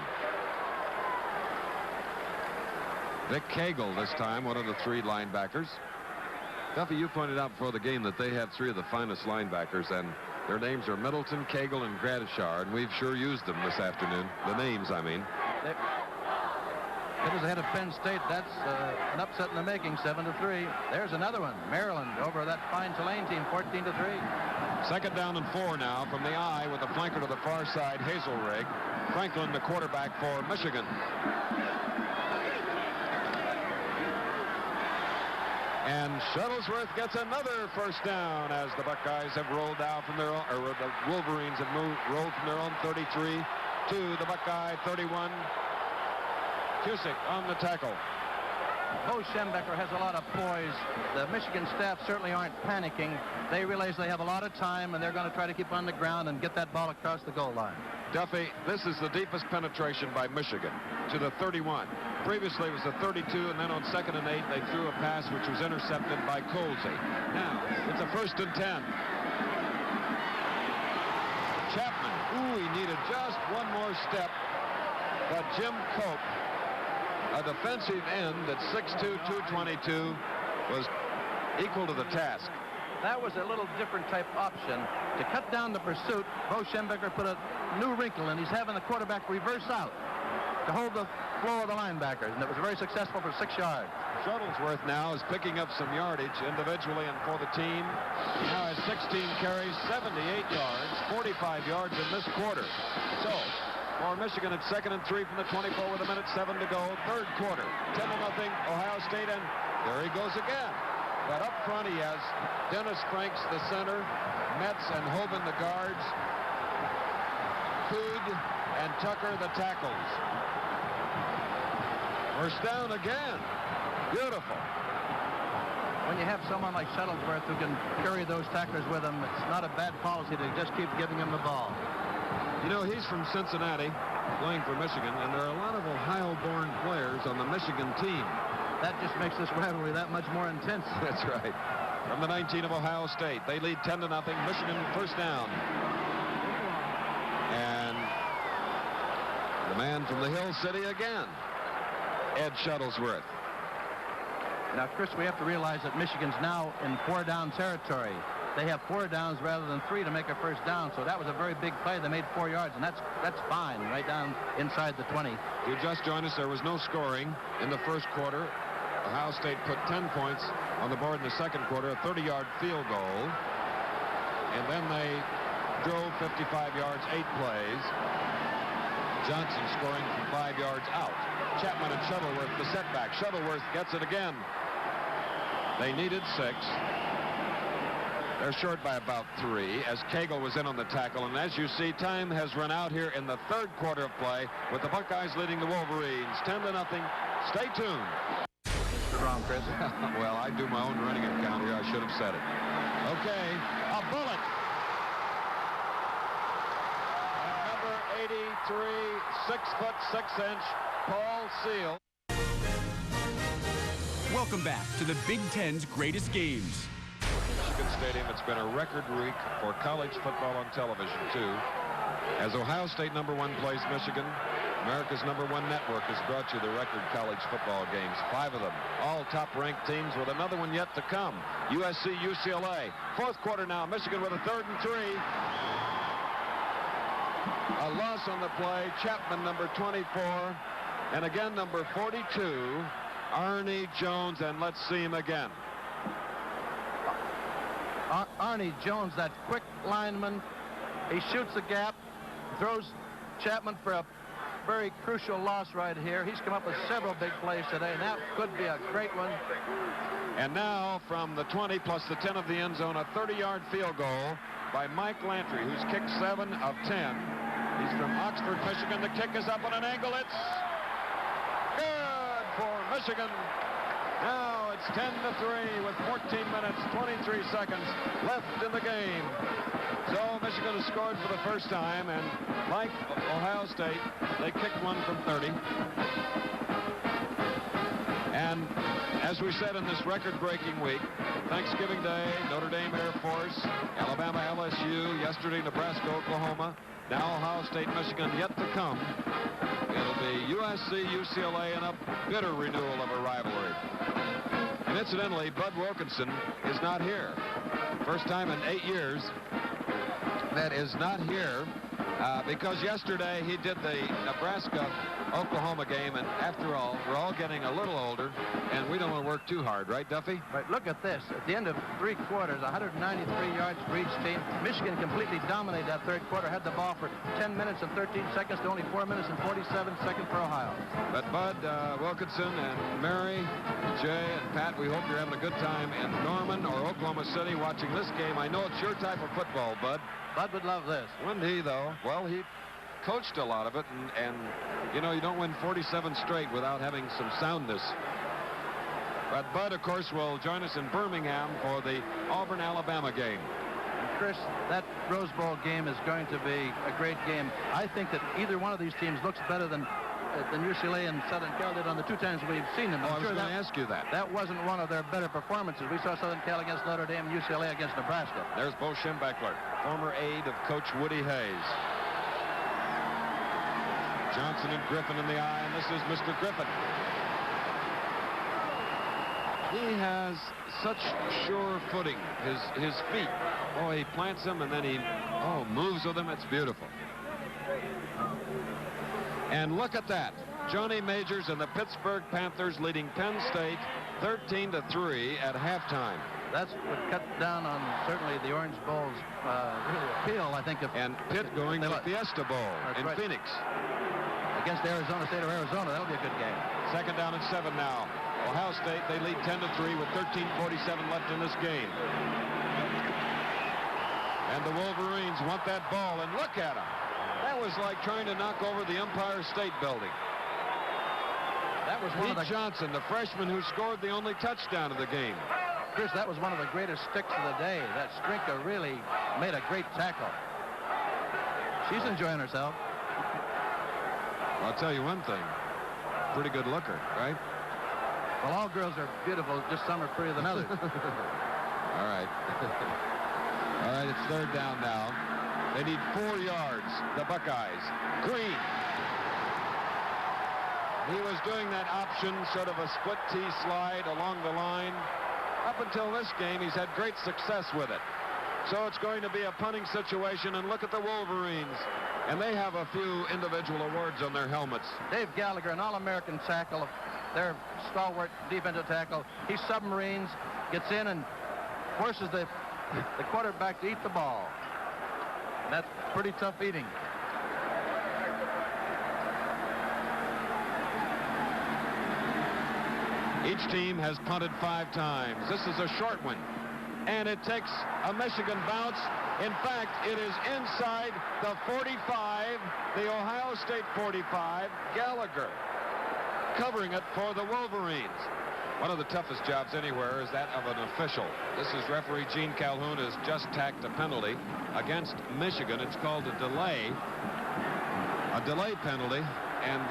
Vic Cagle this time, one of the 3 linebackers. Duffy, you pointed out before the game that they have 3 of the finest linebackers, and their names are Middleton, Cagle, and Gradishar, and we've sure used them this afternoon. The names, I mean. It is ahead of Penn State. That's an upset in the making, 7-3. There's another one. Maryland over that fine Tulane team, 14-3. 2nd down and 4 now from the eye with the flanker to the far side, Hazelrig. Franklin, the quarterback for Michigan. And Shuttlesworth gets another 1st down as the Buckeyes have rolled out from their own, or the Wolverines have rolled from their own 33 to the Buckeye 31. Cusick on the tackle. Bo Schembecker has a lot of poise. The Michigan staff certainly aren't panicking. They realize they have a lot of time, and they're going to try to keep on the ground and get that ball across the goal line. Duffy, this is the deepest penetration by Michigan to the 31. Previously, it was the 32, and then on 2nd and 8, they threw a pass which was intercepted by Colsey. Now, it's a 1st and 10. Chapman, ooh, he needed just one more step, but Jim Cope, a defensive end at 6'2", 222, was equal to the task. that was a little different type option. To cut down the pursuit, Bo Schembecker put a new wrinkle in. He's having the quarterback reverse out to hold the flow of the linebackers, and it was very successful for 6 yards. Shuttlesworth now is picking up some yardage individually and for the team. He now has 16 carries, 78 yards, 45 yards in this quarter. So, for Michigan, it's 2nd and 3 from the 24 with 1:07 to go. Third quarter, 10-0 Ohio State, and there he goes again. But up front, he has Dennis Franks, the center, Metz and Hoban, the guards, Cood and Tucker, the tackles. First down again. Beautiful. When you have someone like Shuttlesworth who can carry those tacklers with him, it's not a bad policy to just keep giving him the ball. You know, he's from Cincinnati, playing for Michigan, and there are a lot of Ohio-born players on the Michigan team. That just makes this rivalry that much more intense. That's right. From the 19 of Ohio State, they lead 10-0. Michigan first down. And the man from the Hill City again, Ed Shuttlesworth. Now, Chris, we have to realize that Michigan's now in 4-down territory. They have 4 downs rather than 3 to make a first down, so that was a very big play. They made 4 yards, and that's fine, right down inside the 20. If you just joined us, there was no scoring in the first quarter. Ohio State put 10 points on the board in the second quarter, a 30-yard field goal. And then they drove 55 yards, 8 plays. Johnson scoring from 5 yards out. Chapman and Shuttleworth, the setback. Shuttleworth gets it again. They needed 6. They're short by about 3 as Cagle was in on the tackle. And as you see, time has run out here in the third quarter of play with the Buckeyes leading the Wolverines 10-0. Stay tuned. Wrong, Chris. Well, I do my own running account here. I should have said it. Okay, a bullet. And number 83, 6'6" Paul Seal. Welcome back to the Big Ten's greatest games. Michigan Stadium, it's been a record week for college football on television, too. As Ohio State #1 plays Michigan, America's #1 network has brought you the record college football games. 5 of them, all top-ranked teams with another one yet to come. USC, UCLA. Fourth quarter now, Michigan with a 3rd and 3. A loss on the play, Chapman, number 24. And again, number 42, Arnie Jones, and let's see him again. Arnie Jones, that quick lineman, he shoots the gap, throws Chapman for a very crucial loss right here. He's come up with several big plays today, and that could be a great one. And now from the 20 plus the 10 of the end zone, a 30-yard field goal by Mike Lantry, who's kicked 7 of 10. He's from Oxford, Michigan. The kick is up on an angle. It's good for Michigan. Now it's 10-3 with 14 minutes, 23 seconds left in the game. So Michigan has scored for the first time, and like Ohio State, they kicked one from 30. And as we said in this record-breaking week, Thanksgiving Day, Notre Dame Air Force, Alabama LSU, yesterday Nebraska, Oklahoma, now Ohio State, Michigan yet to come. It'll be USC, UCLA, and a bitter renewal of a rivalry. And incidentally, Bud Wilkinson is not here. First time in 8 years that is not here because yesterday he did the Nebraska-Oklahoma game, and after all, we're all getting a little older, and we don't want to work too hard, right, Duffy? Right, look at this. At the end of 3 quarters, 193 yards for each team. Michigan completely dominated that third quarter, had the ball for 10 minutes and 13 seconds to only 4 minutes and 47 seconds for Ohio. But Bud Wilkinson and Mary, Jay, and Pat, we hope you're having a good time in Norman or Oklahoma City watching this game. I know it's your type of football, Bud. Bud would love this. Wouldn't he, though? Well, he coached a lot of it, and you know, you don't win 47 straight without having some soundness. But Bud, of course, will join us in Birmingham for the Auburn-Alabama game. And Chris, that Rose Bowl game is going to be a great game. I think that either one of these teams looks better than UCLA and Southern Cal did on the 2 times we've seen them. I was going to ask you that. That wasn't one of their better performances. We saw Southern Cal against Notre Dame, UCLA against Nebraska. There's Bo Schembechler, former aide of Coach Woody Hayes. Johnson and Griffin in the eye, and this is Mr. Griffin. He has such sure footing. His feet. Oh, he plants them and then he moves with them. It's beautiful. And look at that. Johnny Majors and the Pittsburgh Panthers leading Penn State 13-3 at halftime. That's what cut down on certainly the Orange Bowl's really appeal, I think. And Pitt going to the Fiesta Bowl in Phoenix. Against Arizona State of Arizona. That'll be a good game. Second down and 7 now. Ohio State, they lead 10-3 with 13:47 left in this game. And the Wolverines want that ball, and look at them. That was like trying to knock over the Empire State Building. That was one of the... Johnson, the freshman who scored the only touchdown of the game. Chris, that was one of the greatest sticks of the day. That Strinka really made a great tackle. She's enjoying herself. I'll tell you one thing. Pretty good looker, right? Well, all girls are beautiful, just some are prettier than others. All right. All right, it's third down now. They need 4 yards, the Buckeyes. Green. He was doing that option, sort of a split T slide along the line. Up until this game, he's had great success with it. So it's going to be a punting situation, and look at the Wolverines. And they have a few individual awards on their helmets. Dave Gallagher, an All-American tackle, their stalwart defensive tackle. He submarines, gets in, and forces the quarterback to eat the ball. And that's pretty tough eating. Each team has punted 5 times. This is a short one. And it takes a Michigan bounce. In fact, it is inside the 45, the Ohio State 45. Gallagher covering it for the Wolverines. One of the toughest jobs anywhere is that of an official. This is referee Gene Calhoun has just tacked a penalty against Michigan. It's called a delay penalty. And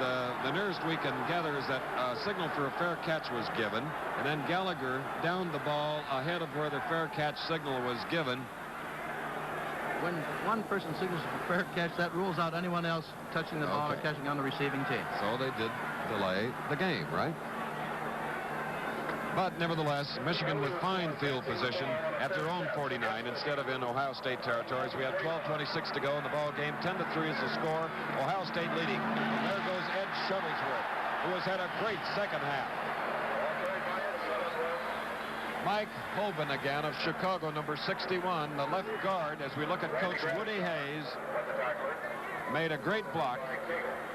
the nearest we can gather is that a signal for a fair catch was given. And then Gallagher downed the ball ahead of where the fair catch signal was given. When one person signals for fair catch, that rules out anyone else touching the ball or catching on the receiving team. So they did delay the game, right? But nevertheless, Michigan with fine field position at their own 49 instead of in Ohio State territories. We have 12:26 to go in the ball game. 10-3 is the score. Ohio State leading. And there goes Ed Shuttlesworth, who has had a great second half. Mike Hoban again of Chicago, number 61, the left guard. As we look at Coach Woody Hayes, made a great block.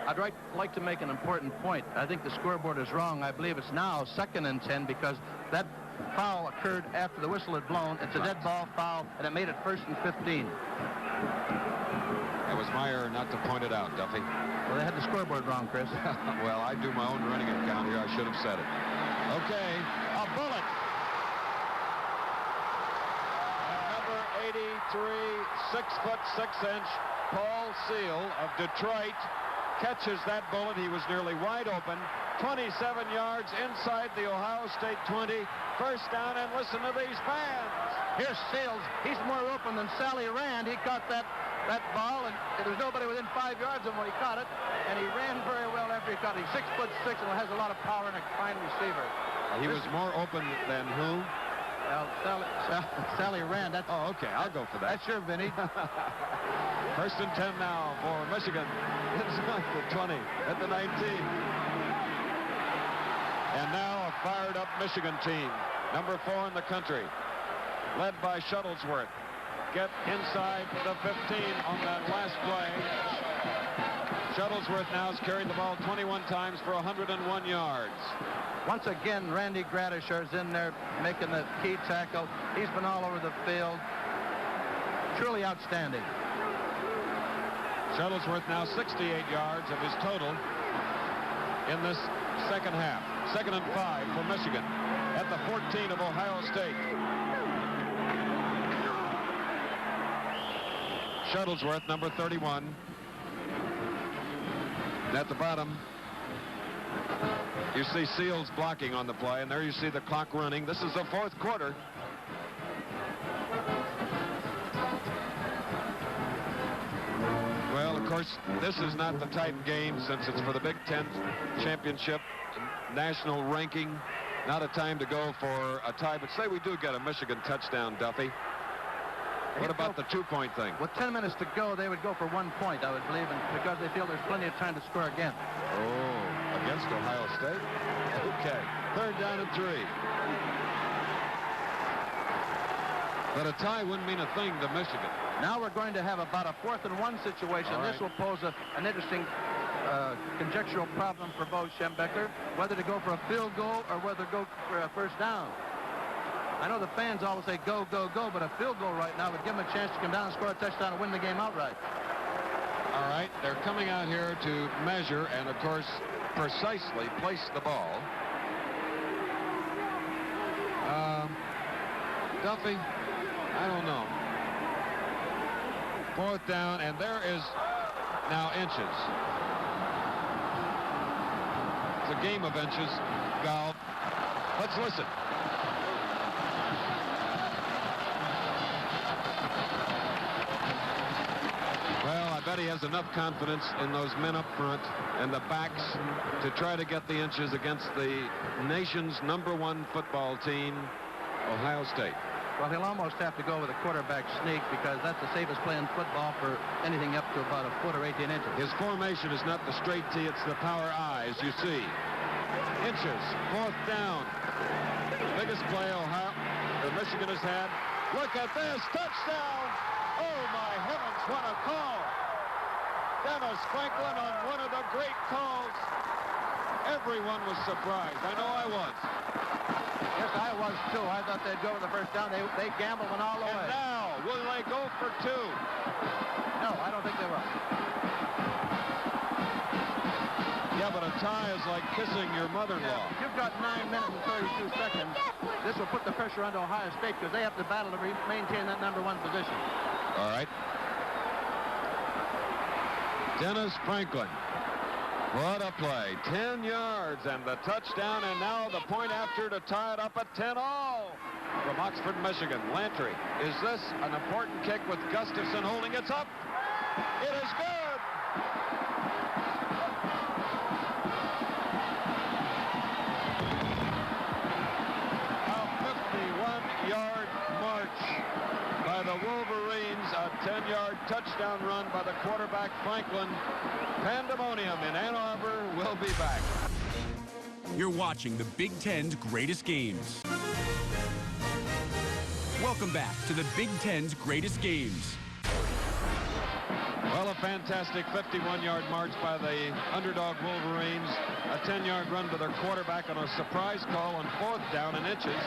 I'd like to make an important point. I think the scoreboard is wrong. I believe it's now 2nd and 10 because that foul occurred after the whistle had blown. It's a dead ball foul, and it made it 1st and 15. That was my error not to point it out, Duffy. Well, they had the scoreboard wrong, Chris. Well, I do my own running account here. I should have said it. Okay, a bullet. And number 83, 6'6" Paul Seal of Detroit catches that bullet. He was nearly wide open. 27 yards inside the Ohio State 20. First down, and listen to these fans. Here's Sales. He's more open than Sally Rand. He caught that ball, and there was nobody within 5 yards of him when he caught it, and he ran very well after he caught it. He's 6'6" and has a lot of power and a fine receiver. He was more open than who? Well, Sally Rand. That's, oh, okay. I'll go for that. That's your Vinny. 1st and 10 now for Michigan. Inside the 20 at the 19. And now a fired-up Michigan team. Number 4 in the country. Led by Shuttlesworth. Get inside the 15 on that last play. Shuttlesworth now has carried the ball 21 times for 101 yards. Once again, Randy Gradisher is in there making the key tackle. He's been all over the field. Truly outstanding. Shuttlesworth now 68 yards of his total in this second half. 2nd and 5 for Michigan at the 14 of Ohio State. Shuttlesworth, number 31. At the bottom, you see Seals blocking on the play, and there you see the clock running. This is the 4th quarter. Well, of course, this is not the type game, since it's for the Big Ten championship, national ranking. Not a time to go for a tie, but say we do get a Michigan touchdown, Duffy. What about the 2-point thing? With 10 minutes to go, they would go for 1 point, I would believe, and because they feel there's plenty of time to score again. Oh, against Ohio State? Okay. 3rd down and 3. But a tie wouldn't mean a thing to Michigan. Now we're going to have about a 4th and 1 situation. All right. This will pose an interesting conjectural problem for Bo Schembechler, whether to go for a field goal or whether to go for a first down. I know the fans always say go, go, go, but a field goal right now would give them a chance to come down and score a touchdown and win the game outright. All right, they're coming out here to measure and, of course, precisely place the ball. Duffy, I don't know. 4th down, and there is now inches. It's a game of inches, Gal. Let's listen. Well, I bet he has enough confidence in those men up front and the backs to try to get the inches against the nation's #1 football team, Ohio State. Well, he'll almost have to go with a quarterback sneak because that's the safest play in football for anything up to about a foot or 18 inches. His formation is not the straight T, it's the power I, as you see. Inches, 4th down. Biggest play Michigan has had. Look at this, touchdown! Oh, my heavens, what a call! Dennis Franklin on one of the great calls. Everyone was surprised. I know I was. Yes, I was, too. I thought they'd go with the first down. They gambled and all the way. And now, will they go for 2? No, I don't think they will. Yeah, but a tie is like kissing your mother-in-law. Yeah, you've got 9 minutes and 32 seconds. This will put the pressure onto Ohio State because they have to battle to maintain that #1 position. All right. Dennis Franklin. What a play. 10 yards and the touchdown, and now the point after to tie it up at 10-all from Oxford, Michigan. Lantry. Is this an important kick with Gustafson holding it up? It is good. A 51-yard march by the Wolverines. A 10-yard touchdown run by the quarterback, Franklin. Pandemonium in Ann Arbor. Will be back. You're watching the Big Ten's greatest games. Welcome back to the Big Ten's greatest games. Well, a fantastic 51-yard march by the underdog Wolverines. A 10-yard run to their quarterback on a surprise call on 4th down and inches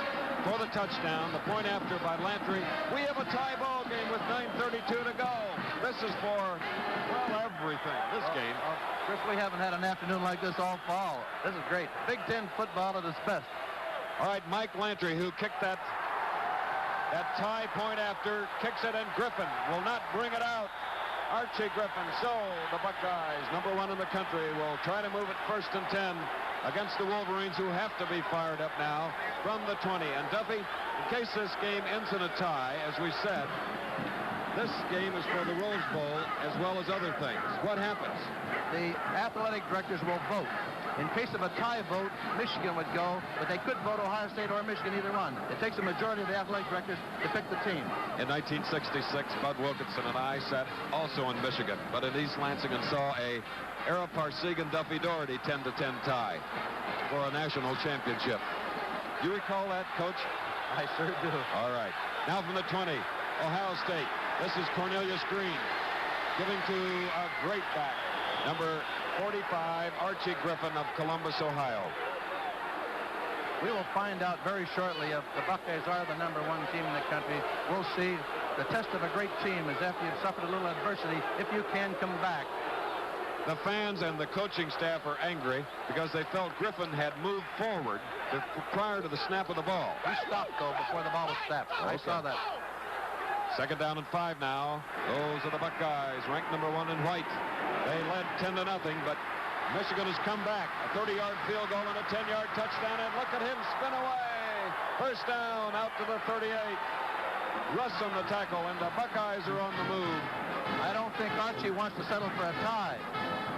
for the touchdown. The point after by Lantry. We have a tie ball game with 9:32 to go. This is for, well, everything. This game. Chris, we haven't had an afternoon like this all fall. This is great. Big Ten football at its best. All right, Mike Lantry, who kicked that tie point after, kicks it, and Griffin will not bring it out. Archie Griffin. So the Buckeyes, #1 in the country, will try to move it 1st and 10 against the Wolverines, who have to be fired up now from the 20. And Duffy, in case this game ends in a tie, as we said, this game is for the Rose Bowl as well as other things. What happens? The athletic directors will vote. In case of a tie vote, Michigan would go, but they could vote Ohio State or Michigan, either one. It takes a majority of the athletic directors to pick the team. In 1966, Bud Wilkinson and I sat also in Michigan, but in East Lansing, and saw a Ara Parsegan Duffy Doherty 10-10 tie for a national championship. You recall that, Coach? I sure do. All right. Now from the 20, Ohio State. This is Cornelius Green giving to a great back, number 45, Archie Griffin of Columbus, Ohio. We will find out very shortly if the Buckeyes are the #1 team in the country. We'll see. The test of a great team is after you've suffered a little adversity, if you can come back. The fans and the coaching staff are angry because they felt Griffin had moved forward prior to the snap of the ball. He stopped, though, before the ball was snapped. I saw that. 2nd down and 5 now. Those are the Buckeyes, ranked #1 in white. They led 10-0, but Michigan has come back. A 30-yard field goal and a 10-yard touchdown, and look at him spin away. 1st down out to the 38. Russ on the tackle, and the Buckeyes are on the move. I don't think Archie wants to settle for a tie.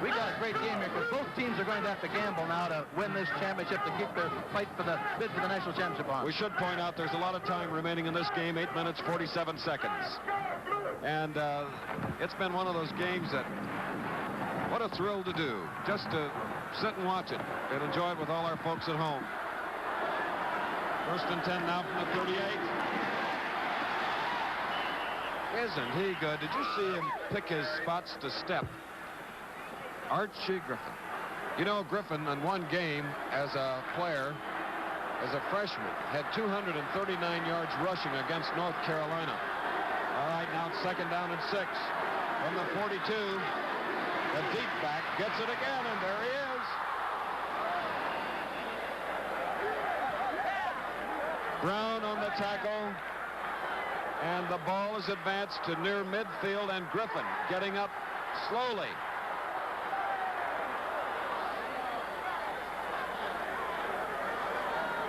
We got a great game here because both teams are going to have to gamble now to win this championship, to keep their fight for the bid for the national championship on. We should point out there's a lot of time remaining in this game, 8 minutes, 47 seconds. And it's been one of those games that, what a thrill to do, just to sit and watch it and enjoy it with all our folks at home. 1st and 10 now from the 38. Isn't he good? Did you see him pick his spots to step? Archie Griffin. You know, Griffin in one game as a player, as a freshman, had 239 yards rushing against North Carolina. All right, now it's 2nd down and 6. From the 42, the deep back gets it again, and there he is. Brown on the tackle, and the ball is advanced to near midfield, and Griffin getting up slowly.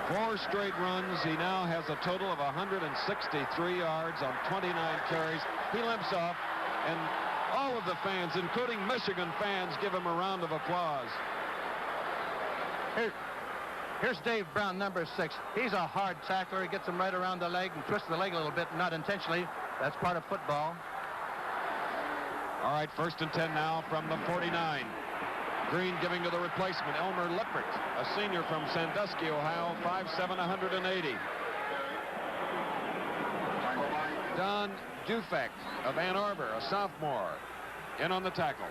Four straight runs. He now has a total of 163 yards on 29 carries. He limps off, and all of the fans, including Michigan fans, give him a round of applause. Here's Dave Brown, number 6. He's a hard tackler. He gets him right around the leg and twists the leg a little bit, not intentionally. That's part of football. All right, 1st and 10 now from the 49. Green giving to the replacement, Elmer Lippert, a senior from Sandusky, Ohio, 5'7", 180. Don Dufek of Ann Arbor, a sophomore, in on the tackle.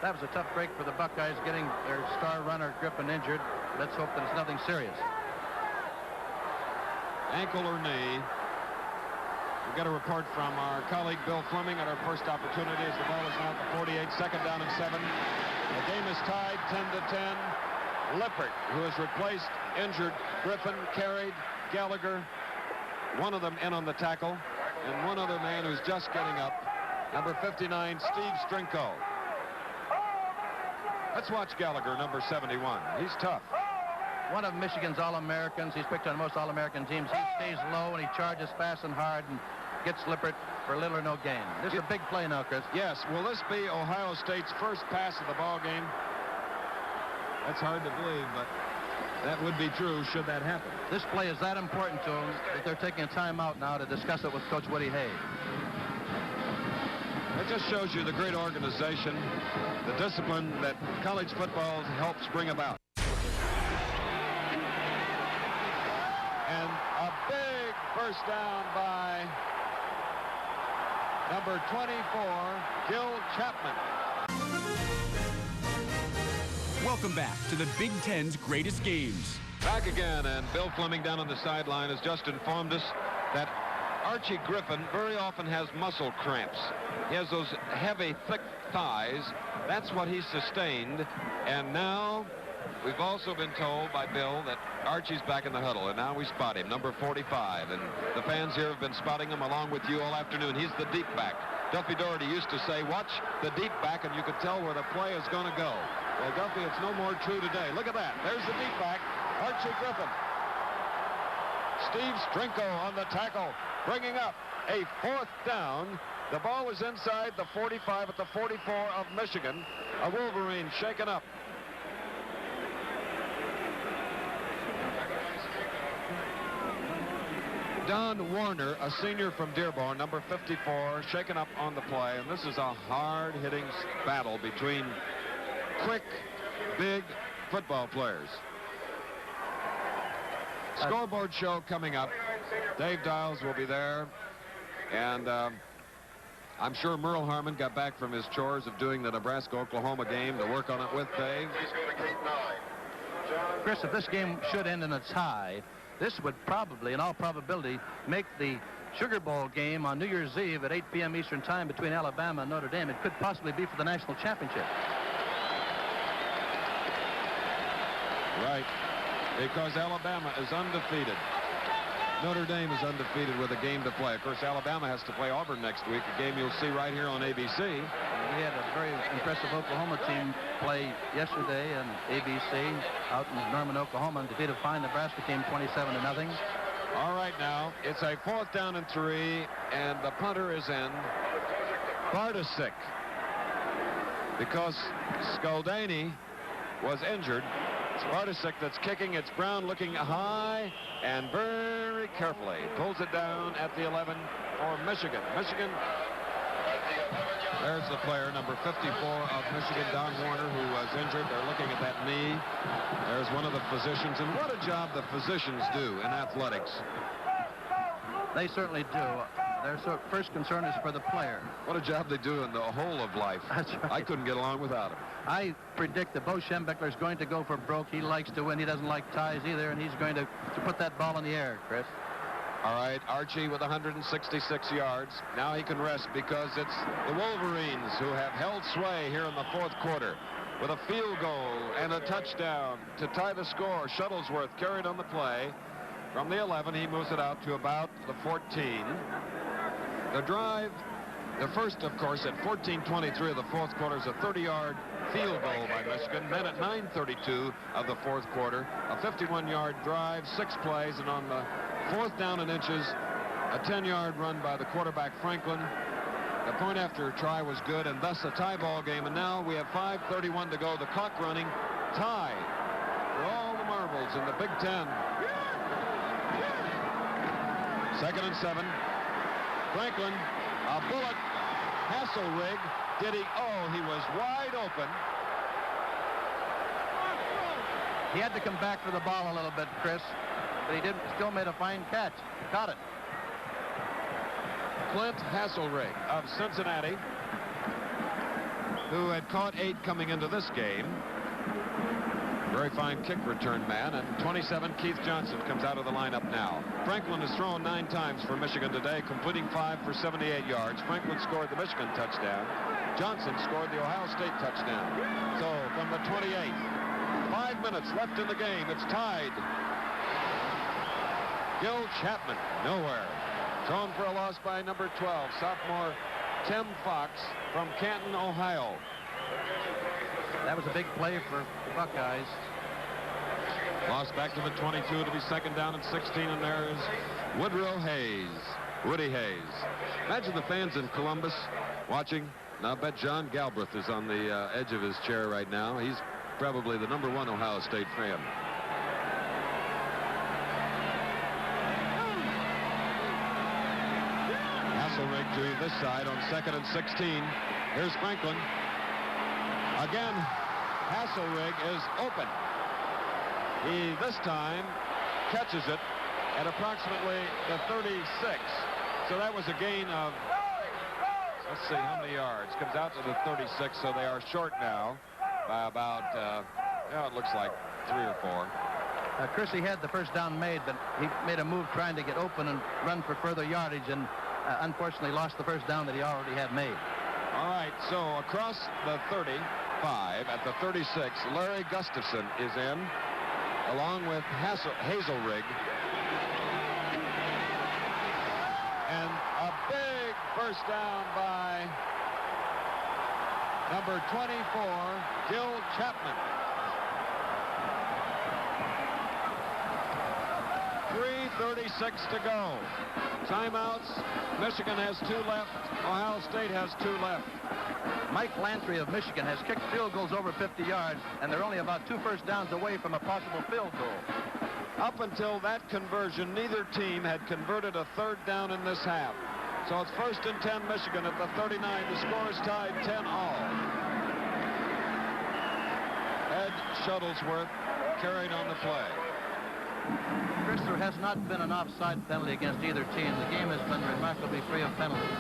That was a tough break for the Buckeyes, getting their star runner Griffin injured. Let's hope that it's nothing serious. Ankle or knee. We've got a report from our colleague Bill Fleming at our first opportunity as the ball is now at the 48, 2nd down and 7. The game is tied 10-10. Lippert, who has replaced injured Griffin, carried Gallagher, one of them in on the tackle, and one other man who's just getting up, number 59, Steve Strinko. Let's watch Gallagher, number 71. He's tough. One of Michigan's All-Americans. He's picked on most All-American teams. He stays low and he charges fast and hard and gets Lippert for little or no gain. This is a big play now, Chris. Yes. Will this be Ohio State's first pass of the ball game? That's hard to believe, but that would be true should that happen. This play is that important to them that they're taking a timeout now to discuss it with Coach Woody Hayes. It just shows you the great organization, the discipline that college football helps bring about. And a big first down by number 24, Gil Chapman. Welcome back to the Big Ten's greatest games. Back again, and Bill Fleming down on the sideline has just informed us that Archie Griffin very often has muscle cramps. He has those heavy, thick thighs. That's what he sustained. And now we've also been told by Bill that Archie's back in the huddle, and now we spot him, number 45. And the fans here have been spotting him along with you all afternoon. He's the deep back. Duffy Doherty used to say, watch the deep back, and you could tell where the play is going to go. Well, Duffy, it's no more true today. Look at that. There's the deep back, Archie Griffin. Steve Strinko on the tackle, bringing up a 4th down. The ball is inside the 45 at the 44 of Michigan. A Wolverine shaken up. Don Warner, a senior from Dearborn, number 54, shaken up on the play. And this is a hard-hitting battle between quick, big football players. Scoreboard show coming up. Dave Dials will be there. And I'm sure Merle Harmon got back from his chores of doing the Nebraska-Oklahoma game to work on it with Dave. Chris, if this game should end in a tie, this would probably, in all probability, make the Sugar Bowl game on New Year's Eve at 8 p.m. Eastern Time between Alabama and Notre Dame. It could possibly be for the national championship. Right, because Alabama is undefeated. Notre Dame is undefeated with a game to play. Of course, Alabama has to play Auburn next week, a game you'll see right here on ABC. We had a very impressive Oklahoma team play yesterday on ABC out in Norman, Oklahoma, and defeated a fine Nebraska team 27-0. All right, now, it's a 4th down and 3, and the punter is in. Bartosik, because Skaldany was injured. Spartacek that's kicking. It's Brown looking high and very carefully pulls it down at the 11 for Michigan. Michigan. There's the player, number 54 of Michigan, Don Warner, who was injured. They're looking at that knee. There's one of the physicians, and what a job the physicians do in athletics. They certainly do. Their first concern is for the player. What a job they do in the whole of life. That's right. I couldn't get along without him. I predict that Bo Schembechler is going to go for broke. He likes to win. He doesn't like ties either, and he's going to put that ball in the air, Chris. All right, Archie with 166 yards. Now he can rest because it's the Wolverines who have held sway here in the fourth quarter with a field goal and a touchdown to tie the score. Shuttlesworth carried on the play. From the 11, he moves it out to about the 14. The drive, the first, of course, at 14:23 of the fourth quarter is a 30-yard field goal by Michigan. Then at 9:32 of the fourth quarter, a 51-yard drive, 6 plays, and on the fourth down and inches, a 10-yard run by the quarterback Franklin. The point after try was good, and thus a tie ball game. And now we have 5:31 to go. The clock running, tie for all the marbles in the Big Ten. 2nd and 7. Franklin, a bullet. Hasselrig, did he? Oh, he was wide open. He had to come back for the ball a little bit, Chris, but he did still made a fine catch. Caught it. Clint Hasselrig of Cincinnati, who had caught 8 coming into this game. Very fine kick return man. And 27, Keith Johnson comes out of the lineup now. Franklin has thrown 9 times for Michigan today, completing 5 for 78 yards. Franklin scored the Michigan touchdown. Johnson scored the Ohio State touchdown. So from the 28, 5 minutes left in the game. It's tied. Gil Chapman, nowhere. Thrown for a loss by number 12, sophomore Tim Fox from Canton, Ohio. That was a big play for the Buckeyes. Lost back to the 22 to be 2nd down and 16, and there's Woodrow Hayes. Woody Hayes. Imagine the fans in Columbus watching. Now I bet John Galbraith is on the edge of his chair right now. He's probably the number 1 Ohio State fan. Hasselrig to this side on 2nd and 16. Here's Franklin. Again, Hasselrig is open. He, this time, catches it at approximately the 36. So that was a gain of, let's see, how many yards? Comes out to the 36, so they are short now by about, it looks like 3 or 4. Chrissy had the first down made, but he made a move trying to get open and run for further yardage, and unfortunately lost the first down that he already had made. All right, so across the 35 at the 36, Larry Gustafson is in, along with Hazelrig. And a big first down by number 24, Gil Chapman. 3:36 to go. Timeouts. Michigan has 2 left. Ohio State has 2 left. Mike Lantry of Michigan has kicked field goals over 50 yards, and they're only about 2 first downs away from a possible field goal. Up until that conversion, neither team had converted a 3rd down in this half. So it's 1st and 10 Michigan at the 39. The score is tied 10-all. Ed Shuttlesworth carried on the play. Chris, there has not been an offside penalty against either team. The game has been remarkably free of penalties.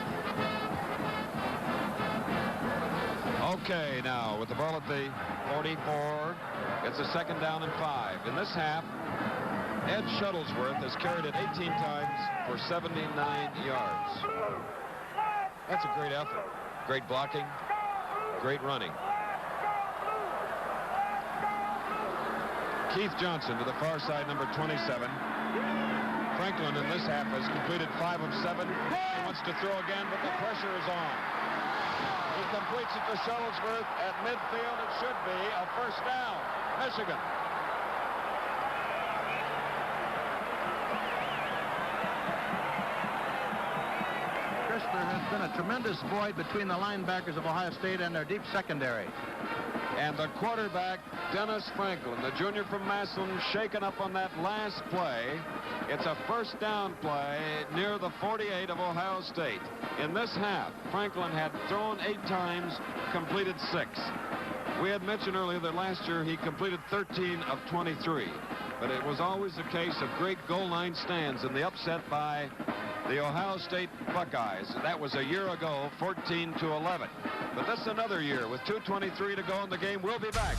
Okay, now with the ball at the 44, it's a 2nd down and 5. In this half, Ed Shuttlesworth has carried it 18 times for 79 yards. That's a great effort. Great blocking, great running. Keith Johnson to the far side, number 27. Franklin in this half has completed 5 of 7. He wants to throw again, but the pressure is on. He completes it to Shuttlesworth at midfield. It should be a first down. Michigan. Chris, there has been a tremendous void between the linebackers of Ohio State and their deep secondary. And the quarterback, Dennis Franklin, the junior from Massillon, shaken up on that last play. It's a first down play near the 48 of Ohio State. In this half, Franklin had thrown 8 times, completed 6. We had mentioned earlier that last year he completed 13 of 23. But it was always a case of great goal line stands and the upset by the Ohio State Buckeyes. That was a year ago, 14-11. But this is another year with 2:23 to go in the game. We'll be back.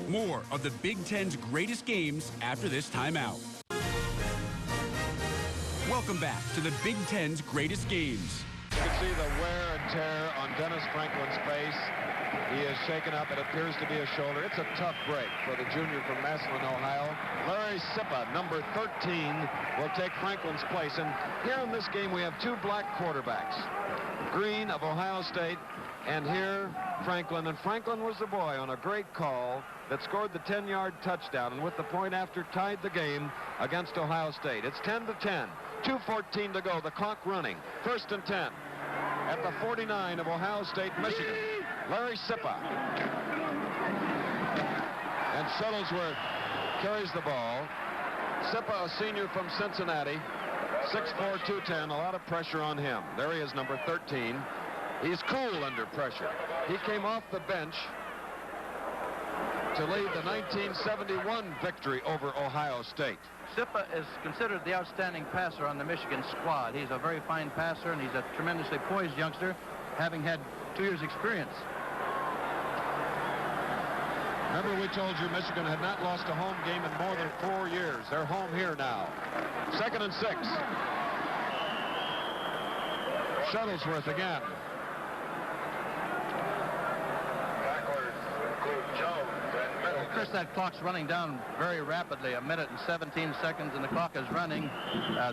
More of the Big Ten's greatest games after this timeout. Welcome back to the Big Ten's greatest games. You can see the wear and tear on Dennis Franklin's face. He is shaken up. It appears to be a shoulder. It's a tough break for the junior from Massillon, Ohio. Larry Sippa, number 13, will take Franklin's place. And here in this game, we have 2 black quarterbacks. Green of Ohio State, and here Franklin. And Franklin was the boy on a great call that scored the 10-yard touchdown, and with the point after tied the game against Ohio State. It's 10-10. 2:14 to go. The clock running. 1st and 10 at the 49 of Ohio State, Michigan. Larry Sippa. And Shuttlesworth carries the ball. Sippa, a senior from Cincinnati, 6'4", 210. A lot of pressure on him. There he is, number 13. He's cool under pressure. He came off the bench to lead the 1971 victory over Ohio State. Sippa is considered the outstanding passer on the Michigan squad. He's a very fine passer, and he's a tremendously poised youngster, having had 2 years' experience. Remember, we told you Michigan had not lost a home game in more than 4 years. They're home here now. 2nd and 6. Shuttlesworth again. Chris, that clock's running down very rapidly. 1 minute and 17 seconds, and the clock is running.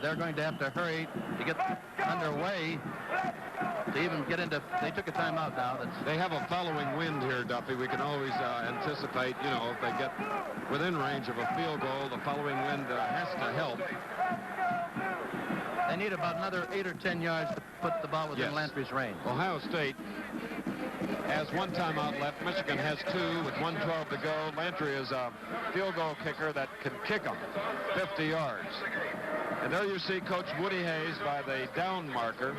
They're going to have to hurry to get underway to even get into. They took a timeout now. They have a following wind here, Duffy. We can always anticipate, you know, if they get within range of a field goal, the following wind has to help. They need about another 8 or 10 yards to put the ball within Landry's range. Ohio State has 1 timeout left. Michigan has 2 with 1:12 to go. Landry is a field goal kicker that can kick them 50 yards. And there you see Coach Woody Hayes by the down marker.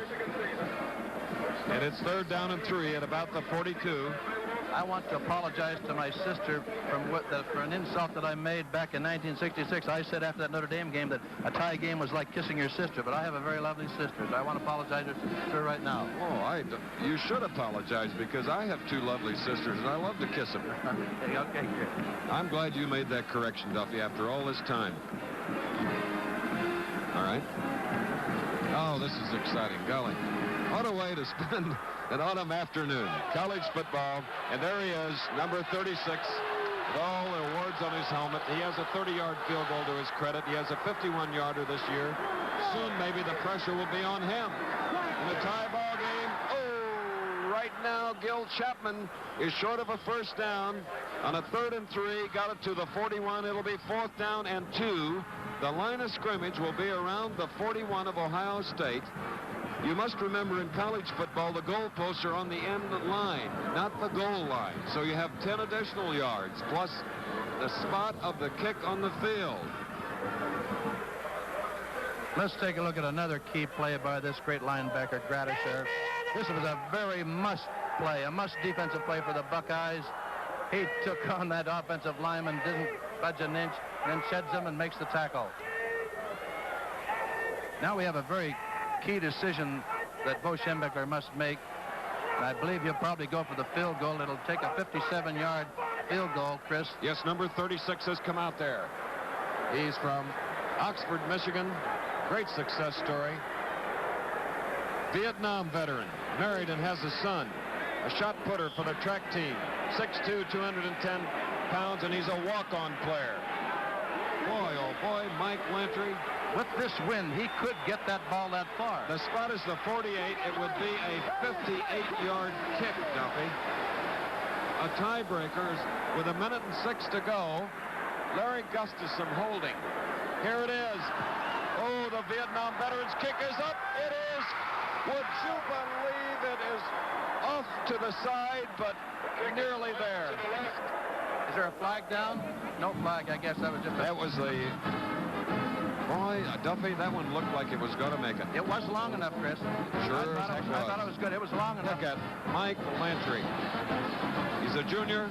And it's 3rd down and 3 at about the 42. I want to apologize to my sister for an insult that I made back in 1966. I said after that Notre Dame game that a tie game was like kissing your sister, but I have a very lovely sister, so I want to apologize to her right now. Oh, you should apologize, because I have 2 lovely sisters, and I love to kiss them. Okay, good. I'm glad you made that correction, Duffy, after all this time. All right. Oh, this is exciting. Golly. What a way to spend an autumn afternoon. College football. And there he is, number 36, with all the awards on his helmet. He has a 30-yard field goal to his credit. He has a 51-yarder this year. Soon, maybe the pressure will be on him. In a tie ball game, right now, Gil Chapman is short of a first down. On a 3rd and 3, got it to the 41. It'll be 4th down and 2. The line of scrimmage will be around the 41 of Ohio State. You must remember, in college football, the goalposts are on the end line, not the goal line. So you have 10 additional yards, plus the spot of the kick on the field. Let's take a look at another key play by this great linebacker, Gradisher. This was a very must play, a must defensive play for the Buckeyes. He took on that offensive lineman, didn't budge an inch, then sheds him and makes the tackle. Now we have a very key decision that Bo Schembechler must make. And I believe he'll probably go for the field goal. It'll take a 57-yard field goal, Chris. Yes, number 36 has come out there. He's from Oxford, Michigan. Great success story. Vietnam veteran, married and has a son. A shot putter for the track team. 6'2", 210 pounds, and he's a walk-on player. Boy, oh boy, Mike Lantry. With this wind, he could get that ball that far. The spot is the 48. It would be a 58-yard kick, Duffy. A tiebreaker with 1 minute and 6 to go. Larry Gustafson holding. Here it is. Oh, the Vietnam veterans kick is up. It is. Would you believe it is off to the side, but nearly there. Is there a flag down? No flag, I guess. That was just... That was the... Boy, Duffy, that one looked like it was going to make it. It was long enough, Chris. Sure, I thought it was good. It was long enough. Look at Mike Lantry. He's a junior.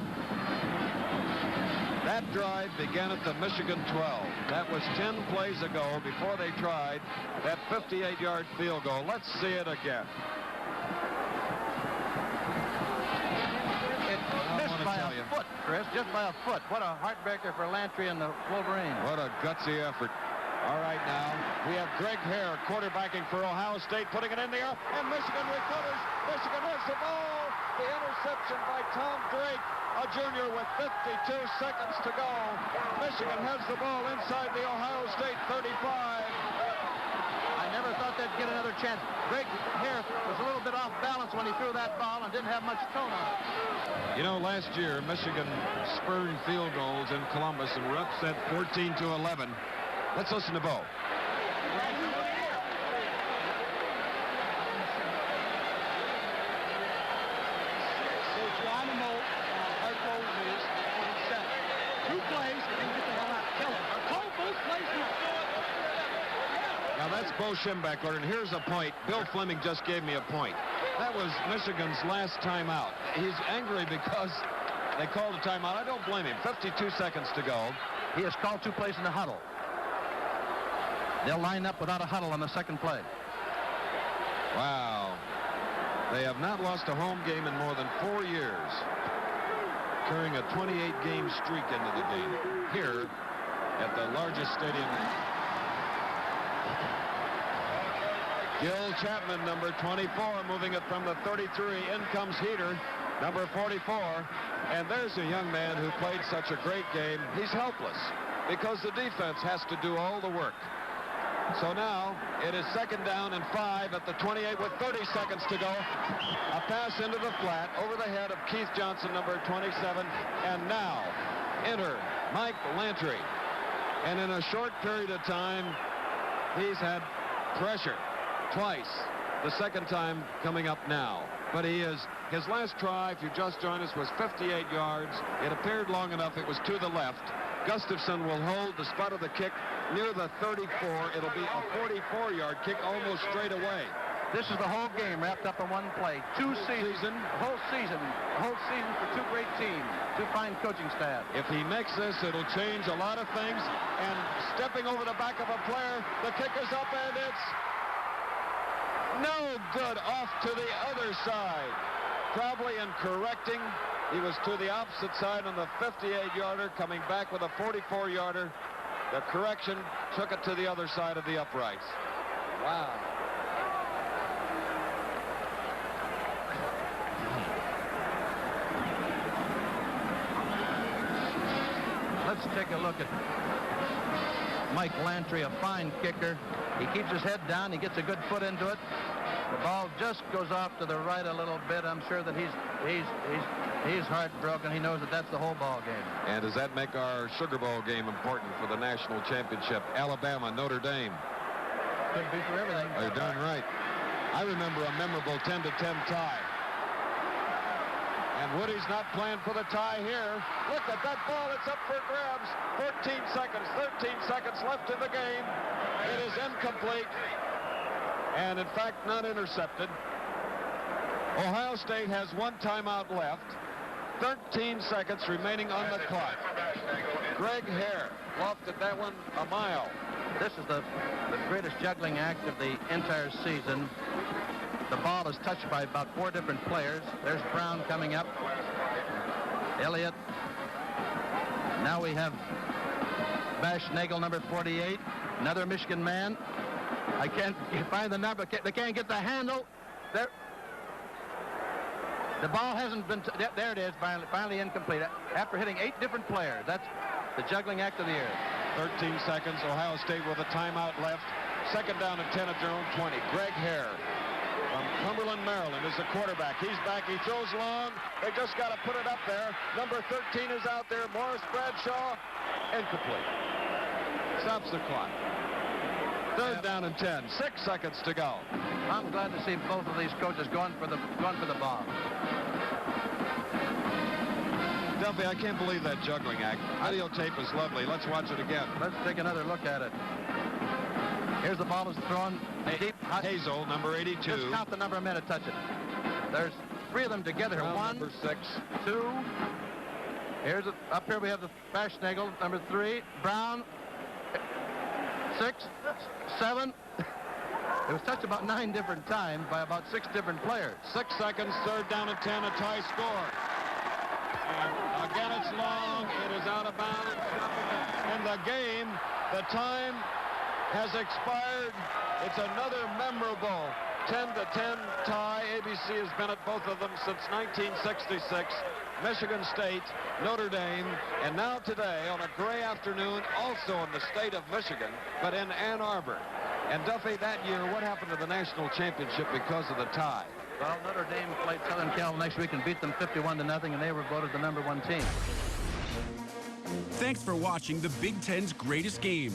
That drive began at the Michigan 12. That was 10 plays ago before they tried that 58-yard field goal. Let's see it again. It missed by a foot, Chris, just by a foot. What a heartbreaker for Lantry and the Wolverines. What a gutsy effort. All right, now we have Greg Hare quarterbacking for Ohio State, putting it in the air, and Michigan recovers. Michigan has the ball. The interception by Tom Drake, a junior with 52 seconds to go. Michigan has the ball inside the Ohio State 35. I never thought they'd get another chance. Greg Hare was a little bit off balance when he threw that ball and didn't have much tone on it. You know, last year, Michigan spurned field goals in Columbus and were upset 14-11. Let's listen to Bo. Now that's Bo Schembechler, and here's a point. Bill Fleming just gave me a point. That was Michigan's last timeout. He's angry because they called a timeout. I don't blame him. 52 seconds to go. He has called 2 plays in the huddle. They'll line up without a huddle on the second play. Wow. They have not lost a home game in more than 4 years, carrying a 28-game streak into the game here at the largest stadium. Gil Chapman, number 24, moving it from the 33. In comes Heater, number 44. And there's a young man who played such a great game. He's helpless because the defense has to do all the work. So now it is 2nd down and 5 at the 28 with 30 seconds to go. A pass into the flat over the head of Keith Johnson, number 27. And now enter Mike Lantry. And in a short period of time, he's had pressure twice. The second time coming up now. But his last try, if you just joined us, was 58 yards. It appeared long enough. It was to the left. Gustafson will hold the spot of the kick near the 34. It'll be a 44-yard kick almost straight away. This is the whole game wrapped up in one play. The whole season for 2 great teams, 2 fine coaching staff. If he makes this, it'll change a lot of things. And stepping over the back of a player, the kick is up and it's no good, off to the other side. Probably in correcting, he was to the opposite side on the 58-yarder, coming back with a 44-yarder. The correction took it to the other side of the uprights. Wow. Let's take a look at Mike Lantry, a fine kicker. He keeps his head down. He gets a good foot into it. The ball just goes off to the right a little bit. I'm sure that he's heartbroken. He knows that that's the whole ball game. And does that make our Sugar Bowl game important for the national championship? Alabama, Notre Dame. Could be for everything. Oh, you're darn right. I remember a memorable 10-10 tie. And Woody's not playing for the tie here. Look at that ball. It's up for grabs. 13 seconds left in the game. It is incomplete. And, in fact, not intercepted. Ohio State has 1 timeout left. 13 seconds remaining on the clock. Greg Hare lofted that one a mile. This is the greatest juggling act of the entire season. The ball is touched by about 4 different players. There's Brown coming up. Elliott. Now we have Bash Nagel, number 48. Another Michigan man. I can't find the number. They can't get the handle. There. The ball hasn't been... There it is, finally incomplete. After hitting 8 different players. That's the juggling act of the year. 13 seconds. Ohio State with a timeout left. 2nd down and 10 at their own 20. Greg Hare from Cumberland, Maryland is the quarterback. He's back. He throws long. They just got to put it up there. Number 13 is out there. Morris Bradshaw. Incomplete. Stops the clock. Third down and 10. 6 seconds to go. I'm glad to see both of these coaches going for the bomb. Duffy, I can't believe that juggling act. Videotape is lovely. Let's watch it again. Let's take another look at it. Here's the ball is thrown deep. Hazel, number 82. Just count the number of men to touch it. There's 3 of them together. Brown, 1, number 6. 2. Here's up here we have the Bashnagel, number 3. Brown, 6, 7. It was touched about 9 different times by about 6 different players. 6 seconds, third down and 10, a tie score. And again, it's long. It is out of bounds. In the game, the time has expired. It's another memorable 10-10 tie. ABC has been at both of them since 1966. Michigan State, Notre Dame, and now today on a gray afternoon, also in the state of Michigan, but in Ann Arbor. And Duffy, that year, what happened to the national championship because of the tie? Well, Notre Dame played Southern Cal next week and beat them 51-0, and they were voted the #1 team. Thanks for watching the Big Ten's greatest games.